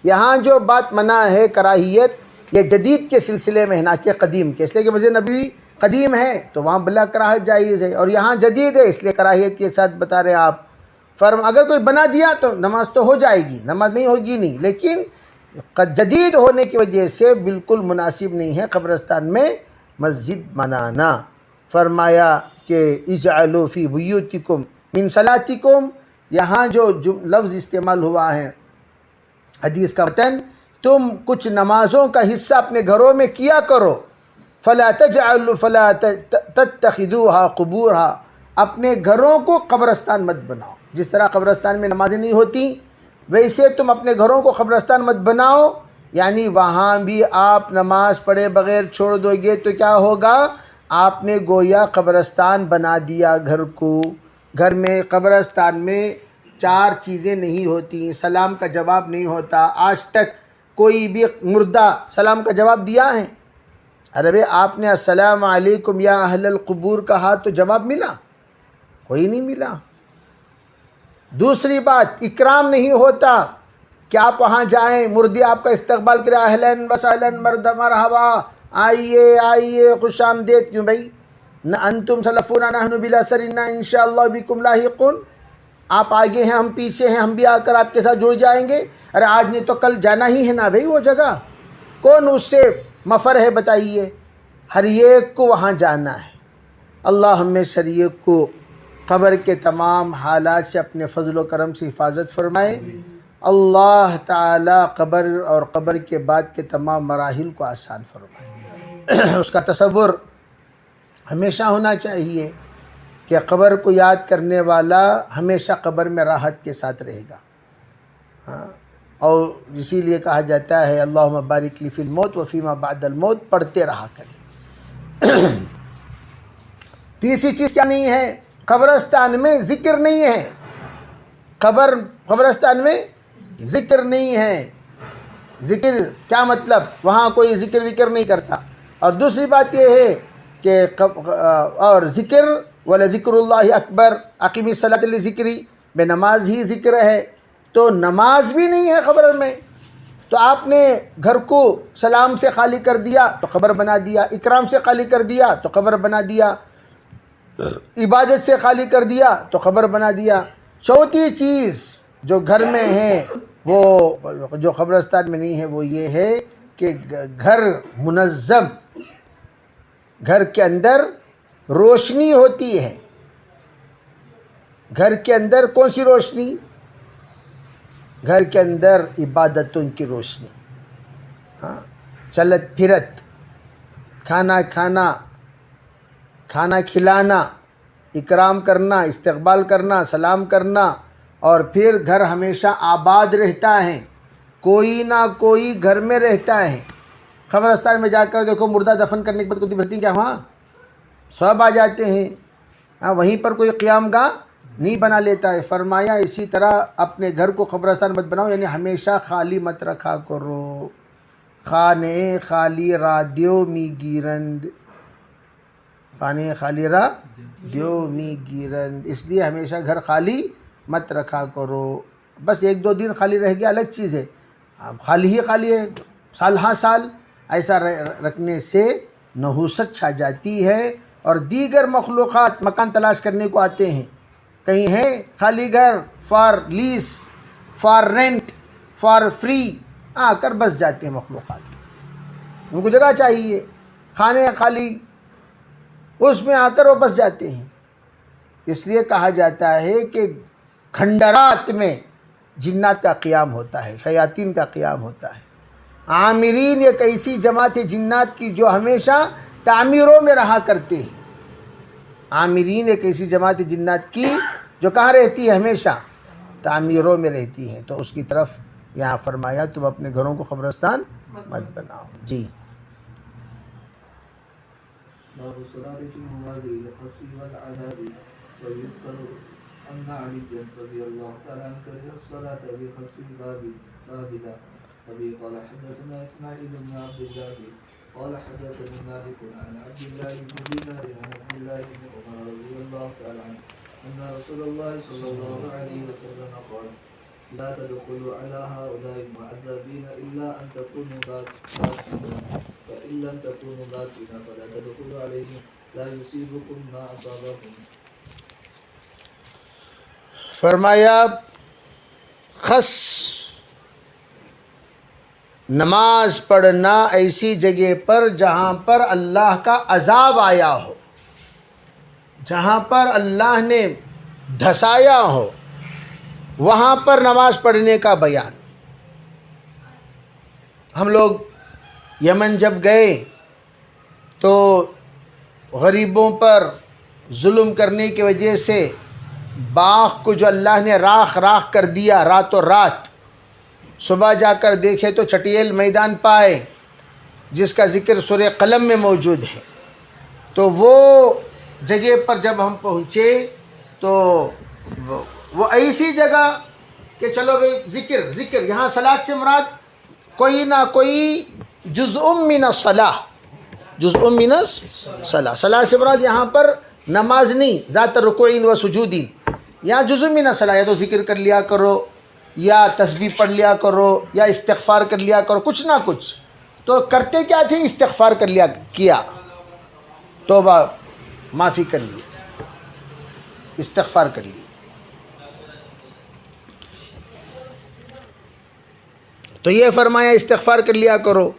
یہاں جو بات منع ہے کراہیت یہ جدید کے سلسلے میں ہے نہ کہ قدیم کے. اس لیے کہ مسجد نبوی قدیم ہے تو وہاں بلا کراہت جائز ہے اور یہاں جدید ہے اس لیے کراہیت کے ساتھ بتا رہے ہیں آپ. اگر کوئی بنا دیا تو نماز تو ہو جائے گی, نماز نہیں ہوگی نہیں, لیکن جدید ہونے کی وجہ سے بالکل مناسب نہیں ہے قبرستان میں مسجد بنانا. فرمایا کہ اجعلوا فی بیوتکم من صلاتکم, یہاں جو لفظ استعمال ہوا ہے حدیث کا متن تم کچھ نمازوں کا حصہ اپنے گھروں میں کیا کرو. فلا تتخذوها قبورا, اپنے گھروں کو قبرستان مت بناؤ. جس طرح قبرستان میں نمازیں نہیں ہوتی ویسے تم اپنے گھروں کو قبرستان مت بناؤ. یعنی وہاں بھی آپ نماز پڑھے بغیر چھوڑ دو گے تو کیا ہوگا, آپ نے گویا قبرستان بنا دیا گھر کو. گھر میں قبرستان میں 4 چیزیں نہیں ہوتی. سلام کا جواب نہیں ہوتا. آج تک کوئی بھی مردہ سلام کا جواب دیا ہے؟ ارے آپ نے السلام علیکم یا اہل القبور کہا تو جواب ملا؟ کوئی نہیں ملا. دوسری بات اکرام نہیں ہوتا کہ آپ وہاں جائیں مردے آپ کا استقبال کرے, اہلاً وسہلاً مرحبا, آئیے آئیے خوش آمدید. کیوں بھائی؟ انتم سلفونا نحن بالاثر انا انشاءاللہ بکم لاحقون, آپ آگے ہیں ہم پیچھے ہیں, ہم بھی آ کر آپ کے ساتھ جڑ جائیں گے. ارے آج نہیں تو کل جانا ہی ہے نا بھائی وہ جگہ. کون اس سے مفر ہے بتائیے؟ ہر ایک کو وہاں جانا ہے. اللہ ہمیں ہر ایک کو قبر کے تمام حالات سے اپنے فضل و کرم سے حفاظت فرمائے. اللہ تعالی قبر اور قبر کے بعد کے تمام مراحل کو آسان فرمائے. اس کا تصور ہمیشہ ہونا چاہیے کہ قبر کو یاد کرنے والا ہمیشہ قبر میں راحت کے ساتھ رہے گا. اور اسی لیے کہا جاتا ہے اللہم بارک لی فی الموت و فیما بعد الموت, پڑھتے رہا کریں. تیسری چیز کیا نہیں ہے؟ قبرستان میں ذکر نہیں ہے. قبرستان میں ذکر نہیں ہے. ذکر کیا مطلب؟ وہاں کوئی ذکر وکر نہیں کرتا. اور دوسری بات یہ ہے کہ اور ذکر وَلَذِكْرُ اللَّهِ اکبر, اقیمِ الصَّلَاةَ لِذِكْرِی, بے نماز ہی ذکر ہے. تو نماز بھی نہیں ہے قبر میں. تو آپ نے گھر کو سلام سے خالی کر دیا تو قبر بنا دیا, اکرام سے خالی کر دیا تو قبر بنا دیا, عبادت سے خالی کر دیا تو قبر بنا دیا. چوتھی چیز جو گھر میں ہے وہ جو قبرستان میں نہیں ہے وہ یہ ہے کہ گھر منظم, گھر کے اندر روشنی ہوتی ہے. گھر کے اندر کون سی روشنی؟ گھر کے اندر عبادتوں کی روشنی. چلت پھرت, کھانا کھانا, کھانا کھلانا, اکرام کرنا, استقبال کرنا, سلام کرنا, اور پھر گھر ہمیشہ آباد رہتا ہے. کوئی نہ کوئی گھر میں رہتا ہے. قبرستان میں جا کر دیکھو مردہ دفن کرنے کے بعد کتنی بھرتی کیا وہاں سب آ جاتے ہیں. وہیں پر کوئی قیام گاہ نہیں بنا لیتا ہے. فرمایا اسی طرح اپنے گھر کو قبرستان مت بناؤ, یعنی ہمیشہ خالی مت رکھا کرو. خانے خالی را دیو می گیرند, خانے خالی را دیو می گیرند, اس لیے ہمیشہ گھر خالی مت رکھا کرو. بس 1-2 دن خالی رہ گیا الگ چیز ہے, خالی ہی خالی ہے سال ہاں سال, ایسا رکھنے سے نحوست چھا جاتی ہے اور دیگر مخلوقات مکان تلاش کرنے کو آتے ہیں، کہیں ہے خالی گھر، for lease, for rent, for free, آ کر بس جاتے ہیں مخلوقات، ان کو جگہ چاہیے، کھانے خالی، اس میں آ کر وہ بس جاتے ہیں۔ اس لیے کہا جاتا ہے کہ کھنڈرات میں جنات کا قیام ہوتا ہے، شیاطین کا قیام ہوتا ہے۔ عامرین ایک ایسی جماعت ہے جنات کی جو ہمیشہ تعمیروں میں رہا کرتے ہیں۔ عامرین ایک ایسی جماعت ہے جنات کی جو کہاں رہتی ہے؟ ہمیشہ تعمیروں میں رہتی ہیں۔ تو اس کی طرف یہاں فرمایا تم اپنے گھروں کو قبرستان مت بناؤ۔ جی باب الصلاة في الموازي للخسف والعذاب. ويذكر أن عليا رضي الله تعالى عنه كره الصلاة بخسف بابل. وبه قال حدثنا إسماعيل بن عبد الله قال حدثني مالك عن عبد الله بن دينار عن عبد الله بن عمر رضي الله تعالى عنه أن رسول الله صلى الله عليه وسلم قال لا تدخلوا على هؤلاء المعذبين إلا أن تكونوا باكين، فإن لم تكونوا باكين فلا تدخلوا عليهم لا يصيبكم ما أصابهم. فرمایا خس نماز پڑھنا ایسی جگہ پر جہاں پر اللہ کا عذاب آیا ہو، جہاں پر اللہ نے دھسایا ہو، وہاں پر نماز پڑھنے کا بیان۔ ہم لوگ یمن جب گئے تو غریبوں پر ظلم کرنے کی وجہ سے باغ کو جو اللہ نے راکھ راکھ کر دیا راتوں رات، صبح جا کر دیکھے تو چٹیل میدان پائے جس کا ذکر سورہ قلم میں موجود ہے۔ تو وہ جگہ پر جب ہم پہنچے تو وہ ایسی جگہ کہ چلو بھئی ذکر یہاں صلاۃ سے مراد کوئی نہ کوئی جزء من الصلاۃ، جزء من الصلاۃ، صلاۃ سے مراد یہاں پر نماز نہیں، ذات رکوعین و سجودین، یہاں جزء من الصلاۃ، یا تو ذکر کر لیا کرو یا تسبیح پڑھ لیا کرو یا استغفار کر لیا کرو، کچھ نہ کچھ۔ تو کرتے کیا تھے؟ استغفار کیا، توبہ معافی کر لی، استغفار کر لی۔ تو یہ فرمایا استغفار کر لیا کرو۔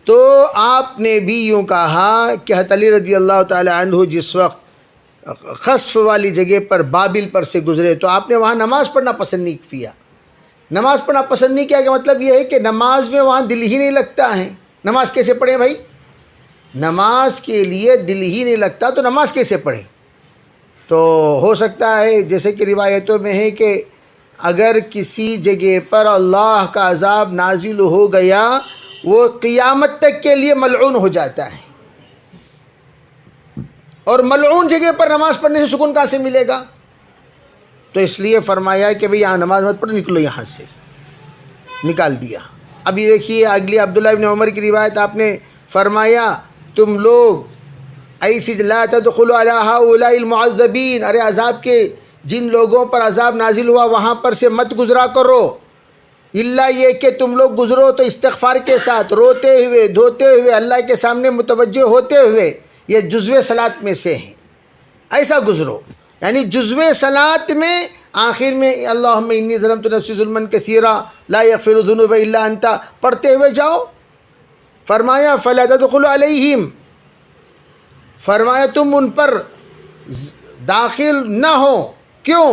تو آپ نے بھی یوں کہا کہ حضرت علی رضی اللہ تعالی عنہ جس وقت خسف والی جگہ پر بابل پر سے گزرے تو آپ نے وہاں نماز پڑھنا پسند نہیں کیا۔ نماز پڑھنا پسند نہیں کیا کہ مطلب یہ ہے کہ نماز میں وہاں دل ہی نہیں لگتا ہے۔ نماز کیسے پڑھیں بھائی؟ نماز کے لیے دل ہی نہیں لگتا تو نماز کیسے پڑھیں؟ تو ہو سکتا ہے جیسے کہ روایتوں میں ہے کہ اگر کسی جگہ پر اللہ کا عذاب نازل ہو گیا وہ قیامت تک کے لیے ملعون ہو جاتا ہے، اور ملعون جگہ پر نماز پڑھنے سے سکون کہاں سے ملے گا؟ تو اس لیے فرمایا کہ بھئی یہاں نماز مت پڑھو، نکلو یہاں سے، نکال دیا۔ اب یہ دیکھیے اگلی عبداللہ ابن عمر کی روایت، آپ نے فرمایا تم لوگ ایسی لا تدخلوا علی ہؤلاء المعذبین، ارے عذاب کے جن لوگوں پر عذاب نازل ہوا وہاں پر سے مت گزرا کرو، الا یہ کہ تم لوگ گزرو تو استغفار کے ساتھ، روتے ہوئے دھوتے ہوئے اللہ کے سامنے متوجہ ہوتے ہوئے، یہ جزوِ صلاۃ میں سے ہیں، ایسا گزرو۔ یعنی جزوِ صلاۃ میں آخر میں اللہم انی ظلمت نفسی ظلما کثیرا لا یغفر الذنوب الا انت پڑھتے ہوئے جاؤ۔ فرمایا فلا تدخلوا علیہم، فرمایا تم ان پر داخل نہ ہو، کیوں؟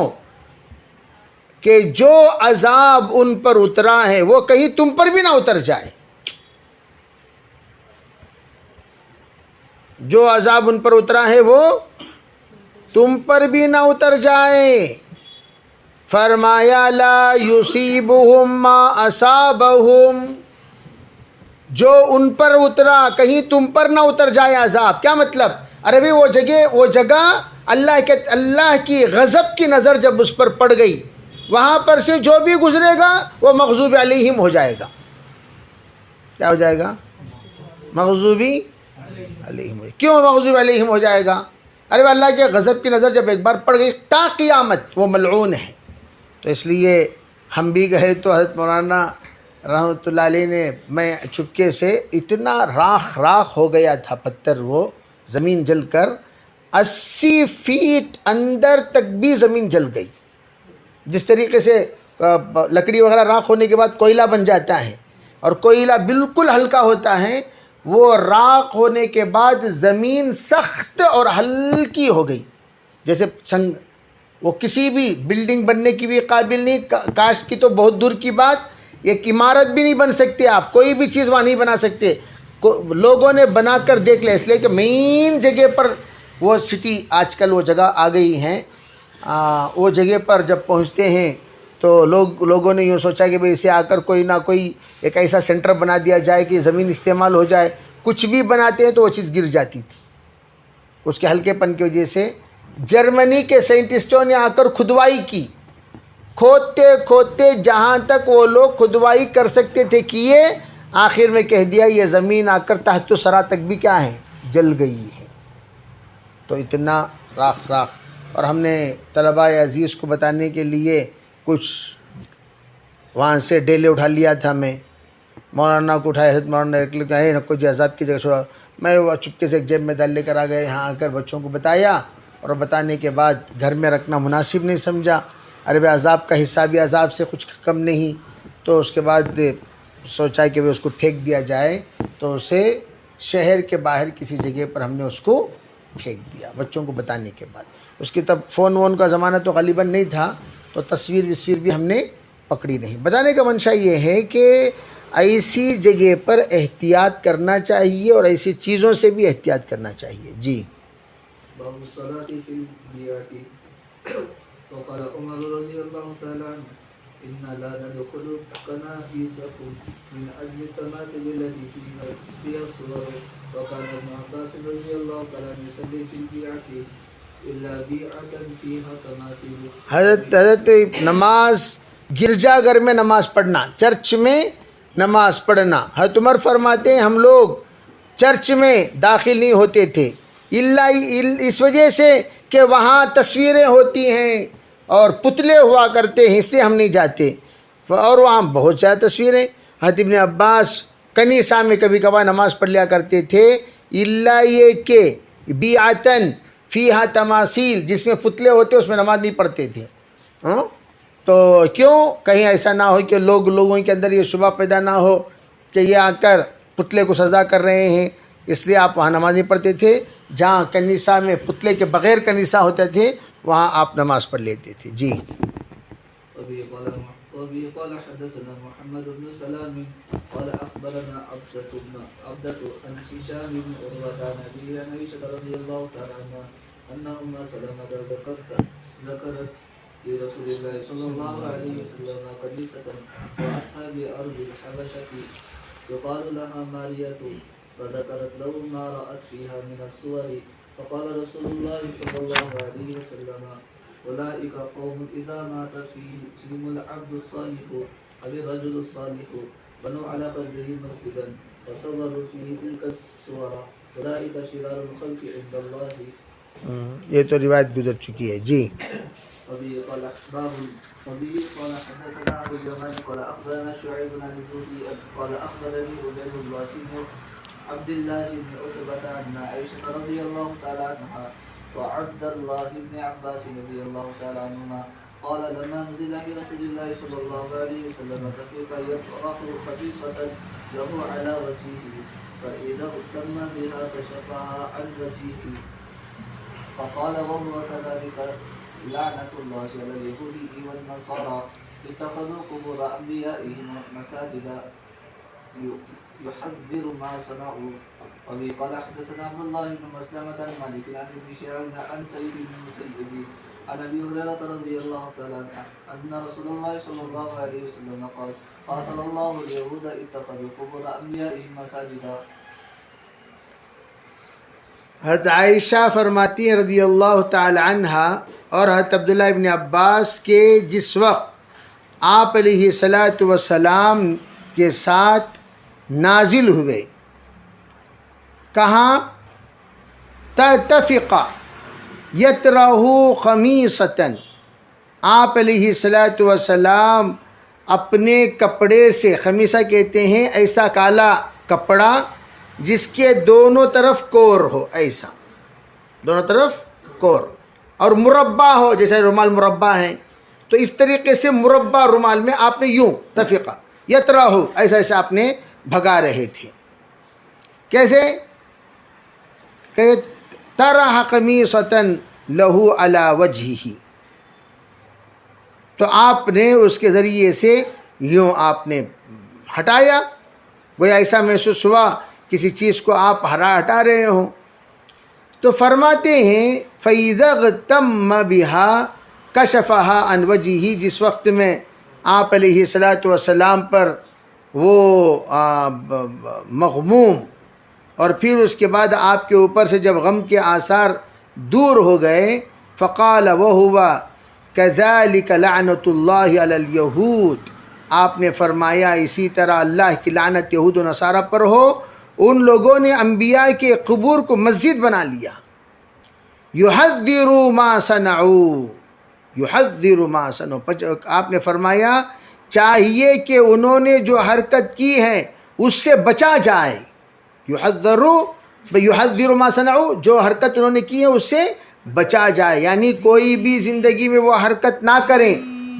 کہ جو عذاب ان پر اترا ہے وہ کہیں تم پر بھی نہ اتر جائے، جو عذاب ان پر اترا ہے وہ تم پر بھی نہ اتر جائے۔ فرمایا لا یصیبہم ما اصابہم، جو ان پر اترا کہیں تم پر نہ اتر جائے عذاب۔ کیا مطلب؟ ارے بھئی وہ جگہ اللہ کی غضب کی نظر جب اس پر پڑ گئی، وہاں پر سے جو بھی گزرے گا وہ مغضوب علیہم ہو جائے گا۔ کیا ہو جائے گا؟ مغضوبی علیہم۔ کیوں مغضوب علیہم ہو جائے گا؟ ارے اللہ کے غضب کی نظر جب ایک بار پڑ گئی تا قیامت وہ ملعون ہے۔ تو اس لیے ہم بھی گئے تو حضرت مولانا رحمۃ اللہ علیہ نے، میں چپکے سے، اتنا راکھ راکھ ہو گیا تھا پتھر، وہ زمین جل کر 80 فیٹ اندر تک بھی زمین جل گئی. جس طریقے سے لکڑی وغیرہ راکھ ہونے کے بعد کوئلہ بن جاتا ہے اور کوئلہ بالکل ہلکا ہوتا ہے، وہ راکھ ہونے کے بعد زمین سخت اور ہلکی ہو گئی. جیسے سنگ، وہ کسی بھی بلڈنگ بننے کی بھی قابل نہیں، کاش کی تو بہت دور کی بات، ایک عمارت بھی نہیں بن سکتی، آپ کوئی بھی چیز وہاں نہیں بنا سکتے. لوگوں نے بنا کر دیکھ لیا، اس لیے کہ مین جگہ پر وہ سٹی آج کل وہ جگہ آ گئی ہیں. وہ جگہ پر جب پہنچتے ہیں تو لوگوں نے یوں سوچا کہ بھئی اسے آ کر کوئی نہ کوئی ایک ایسا سینٹر بنا دیا جائے کہ زمین استعمال ہو جائے. کچھ بھی بناتے ہیں تو وہ چیز گر جاتی تھی اس کے ہلکے پن کی وجہ سے. جرمنی کے سائنٹسٹوں نے آ کر کھدوائی کی، کھودتے کھودتے جہاں تک وہ لوگ کھدوائی کر سکتے تھے کیے، آخر میں کہہ دیا یہ زمین آ کر تحت سرا تک بھی کیا ہے، جل گئی ہے. تو اتنا راکھ. اور ہم نے طلباء عزیز کو بتانے کے لیے کچھ وہاں سے ڈیلے اٹھا لیا تھا. میں مولانا کو اٹھایا، حضرت مولانا نے کہا نکو جی عذاب کی جگہ چھوڑا. میں وہ چپکے سے ایک جیب میں ڈال لے کر آ گئے. یہاں آ کر بچوں کو بتایا، اور بتانے کے بعد گھر میں رکھنا مناسب نہیں سمجھا. ارے بھائی عذاب کا حصہ بھی عذاب سے کچھ کم نہیں. تو اس کے بعد سوچا کہ اس کو پھینک دیا جائے، تو اسے شہر کے باہر کسی جگہ پر ہم نے اس کو پھینک دیا بچوں کو بتانے کے بعد. اس کی تب فون وون کا زمانہ تو غالباً نہیں تھا، تو تصویر بھی ہم نے پکڑی نہیں. بتانے کا منشا یہ ہے کہ ایسی جگہ پر احتیاط کرنا چاہیے اور ایسی چیزوں سے بھی احتیاط کرنا چاہیے. جی. باب الصلاة في البيئات. وقال عمر رضي الله تعالى عنه إنا لا ندخل كنائسكم من أجل التماثيل التي فيها الصور. وكان ابن عباس رضي الله تعالى عنه يصلي في البيئات إلا بيئة فيها تماثيل. حضرت نماز گرجا گھر میں نماز پڑھنا، چرچ میں نماز پڑھنا. حضرت عمر فرماتے ہیں ہم لوگ چرچ میں داخل نہیں ہوتے تھے اس وجہ سے کہ وہاں تصویریں ہوتی ہیں اور پتلے ہوا کرتے ہیں، اس لیے ہم نہیں جاتے. اور وہاں بہت زیادہ تصویریں. حضرت ابن عباس کنیسہ میں کبھی کبھار نماز پڑھ لیا کرتے تھے، اللہ یہ کہ بیعتن فیہا تماثیل، جس میں پتلے ہوتے اس میں نماز نہیں پڑھتے تھے. تو کیوں؟ کہیں ایسا نہ ہو کہ لوگوں کے اندر یہ شبہ پیدا نہ ہو کہ یہ آ کر پتلے کو سجدہ کر رہے ہیں، اس لیے آپ وہاں نماز نہیں پڑھتے تھے. جہاں کنیسہ میں پتلے کے بغیر کنیسہ ہوتے تھے وہاں آپ نماز پڑھ لیتے تھے. جی. وبه قال حدثنا محمد بن سلام قال أخبرنا عبدة عن هشام بن عروة عن أبيه عن عائشة رضي الله تعالى عنها أن أم سلمة ذكرت لرسول الله صلى الله عليه وسلم قديسة وأتها بأرض الحبشة يقال لها مارية، فذكرت له ما رأت فيها من الصور. فقال رسول الله صلى الله عليه وسلم أولئك قوم إذا مات فيهم العبد الصالح أو الرجل الصالح بنوا على قبره مسجدا فصوروا فيه تلك الصور أولئك شرار الخلق عند الله. یہ تو روایت گزر چکی ہے. جی. وبه قال حدثنا أبو اليمان قال أخبرنا شعيب بن الزهري قال أخبرني عبيد الله بن عبد الله بن عتبة عن عائشة رضي الله تعالى عنها وعبد الله بن عباس رضي الله تعالى عنهما قال لما نزل برسول الله صلى الله عليه وسلم دقيقا يطرح خبيصة له على وجهه فإذا اهتم بها كشفها عن وجهه فقال وهو كذلك لعنة الله على اليهود والنصارى اتخذوا قبور أنبيائهم مساجدا يحذر ما صنعوا. وبه قال حدثنا عبد الله بن مسلمة عن مالك عن ابن شهاب عن سعيد بن المسيب عن ابي هريرة رضي الله تعالى عنه ان رسول الله صلى الله عليه وسلم قال قاتل الله اليهود اتخذوا قبور انبيائهم مساجدا. حضرت عائشہ فرماتی ہیں رضی اللہ تعالی عنہا، اور حضرت عبداللہ ابن عباس کے جس وقت آپ علیہ الصلاۃ والسلام کے ساتھ نازل ہوئے، کہاں تتفق یطرح خمیصۃ، آپ علیہ الصلاۃ والسلام اپنے کپڑے سے، خمیصہ کہتے ہیں ایسا کالا کپڑا جس کے دونوں طرف کور ہو، ایسا دونوں طرف کور، اور مربع ہو جیسے رومال مربع ہیں تو اس طریقے سے مربع رومال میں آپ نے یوں تفقہ یترا ہو ایسا ایسا آپ نے بھگا رہے تھے. کیسے کہ طرح قمیصۃ لہو علی وجہہ، تو آپ نے اس کے ذریعے سے یوں آپ نے ہٹایا، وہ ایسا محسوس ہوا کسی چیز کو آپ ہٹا رہے ہوں. تو فرماتے ہیں فَإِذَا اغْتَمَّ بِهَا كَشَفَهَا عَنْ وَجْهِهِ، جس وقت میں آپ علیہ السلام پر وہ مغموم اور پھر اس کے بعد آپ کے اوپر سے جب غم کے آثار دور ہو گئے، فقال وَهُوَ كَذَلِكَ لَعْنَةُ اللَّهِ عَلَى الْيَهُودِ، آپ نے فرمایا اسی طرح اللہ کی لعنت یہود و نصارہ پر ہو، ان لوگوں نے انبیاء کے قبور کو مسجد بنا لیا. یحذر ما صنعوا، یحذر ما صنعوا، آپ نے فرمایا چاہیے کہ انہوں نے جو حرکت کی ہے اس سے بچا جائے. یحذر ما صنعوا، جو حرکت انہوں نے کی ہے اس سے بچا جائے، یعنی کوئی بھی زندگی میں وہ حرکت نہ کریں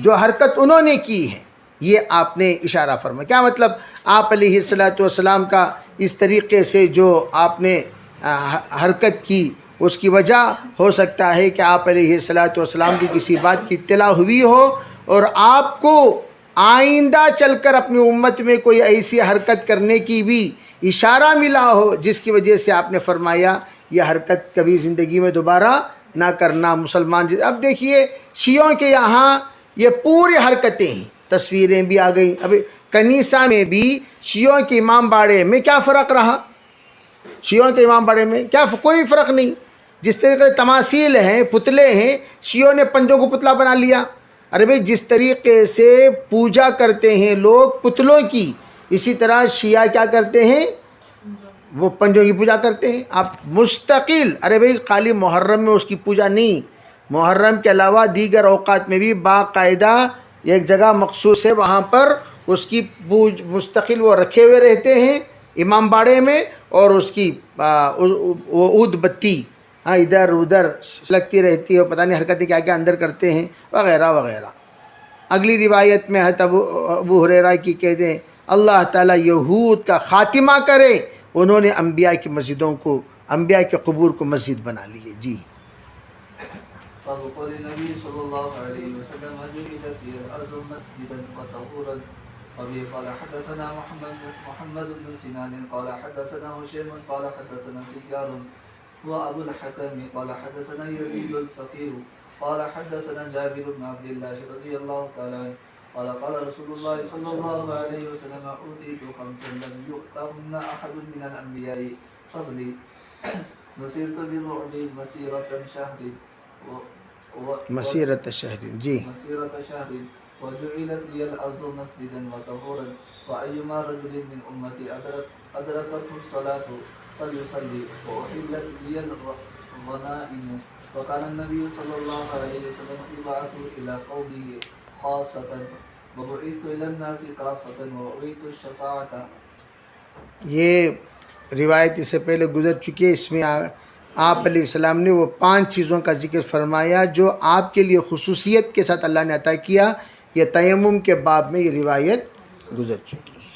جو حرکت انہوں نے کی ہے. یہ آپ نے اشارہ فرمایا. کیا مطلب؟ آپ علیہ السلام کا اس طریقے سے جو آپ نے حرکت کی اس کی وجہ ہو سکتا ہے کہ آپ علیہ السلام کی کسی بات کی اطلاع ہوئی ہو اور آپ کو آئندہ چل کر اپنی امت میں کوئی ایسی حرکت کرنے کی بھی اشارہ ملا ہو جس کی وجہ سے آپ نے فرمایا یہ حرکت کبھی زندگی میں دوبارہ نہ کرنا. مسلمان اب دیکھیے شیعوں کے یہاں یہ پوری حرکتیں ہیں، تصویریں بھی آ گئیں. اب کنیسہ میں بھی شیعوں کے امام باڑے میں کیا فرق رہا؟ شیعوں کے امام باڑے میں کیا کوئی فرق نہیں. جس طریقے سے تماثیل ہیں، پتلے ہیں، شیعوں نے پنجوں کو پتلا بنا لیا. ارے بھئی جس طریقے سے پوجا کرتے ہیں لوگ پتلوں کی، اسی طرح شیعہ کیا کرتے ہیں؟ وہ پنجوں کی پوجا کرتے ہیں. آپ مستقل، ارے بھئی خالی محرم میں اس کی پوجا نہیں، محرم کے علاوہ دیگر اوقات میں بھی باقاعدہ ایک جگہ مخصوص ہے، وہاں پر اس کی مستقل وہ رکھے ہوئے رہتے ہیں امام باڑے میں، اور اس کی وہ عود بتی ادھر ادھر لگتی رہتی ہے، پتہ نہیں حرکتیں کیا کیا اندر کرتے ہیں وغیرہ وغیرہ. اگلی روایت میں حضرت ابو ہریرہ کی کہتے ہیں اللہ تعالیٰ یہود کا خاتمہ کرے، انہوں نے انبیاء کی مسجدوں کو، انبیاء کے قبور کو مسجد بنا لیے. جی قال النبي صلى الله عليه وسلم جعلت لي الأرض مسجدا وطهورا. وبه قال حدثنا محمد بن سنان قال حدثنا هشيم قال حدثنا سيار وأبو الحكم قال حدثنا يزيد الفقيه قال حدثنا جابر بن عبد الله رضي الله تعالى عنه قال قال رسول الله صلى الله عليه وسلم أوتيت خمسا لم يؤتهن أحد من الأنبياء قبلي نصرت بالرعب مسيرة شهر مسیرت شہر. جی مسيرة شهر وجعلت لي الأرض مسجدا وطهورا وأيما رجل من أمتي أدركته الصلاة فليصلي وأحلت لي الغنائم. وكان النبي صلى الله عليه وسلم يبعث إلى قومه خاصة وبعثت إلى الناس كافة وأعطيت الشفاعة. یہ روایت اس سے پہلے گزر چکی ہے. اس میں آپ علیہ السلام نے وہ 5 چیزوں کا ذکر فرمایا جو آپ کے لیے خصوصیت کے ساتھ اللہ نے عطا کیا. یہ تیمم کے باب میں یہ روایت گزر چکی ہے.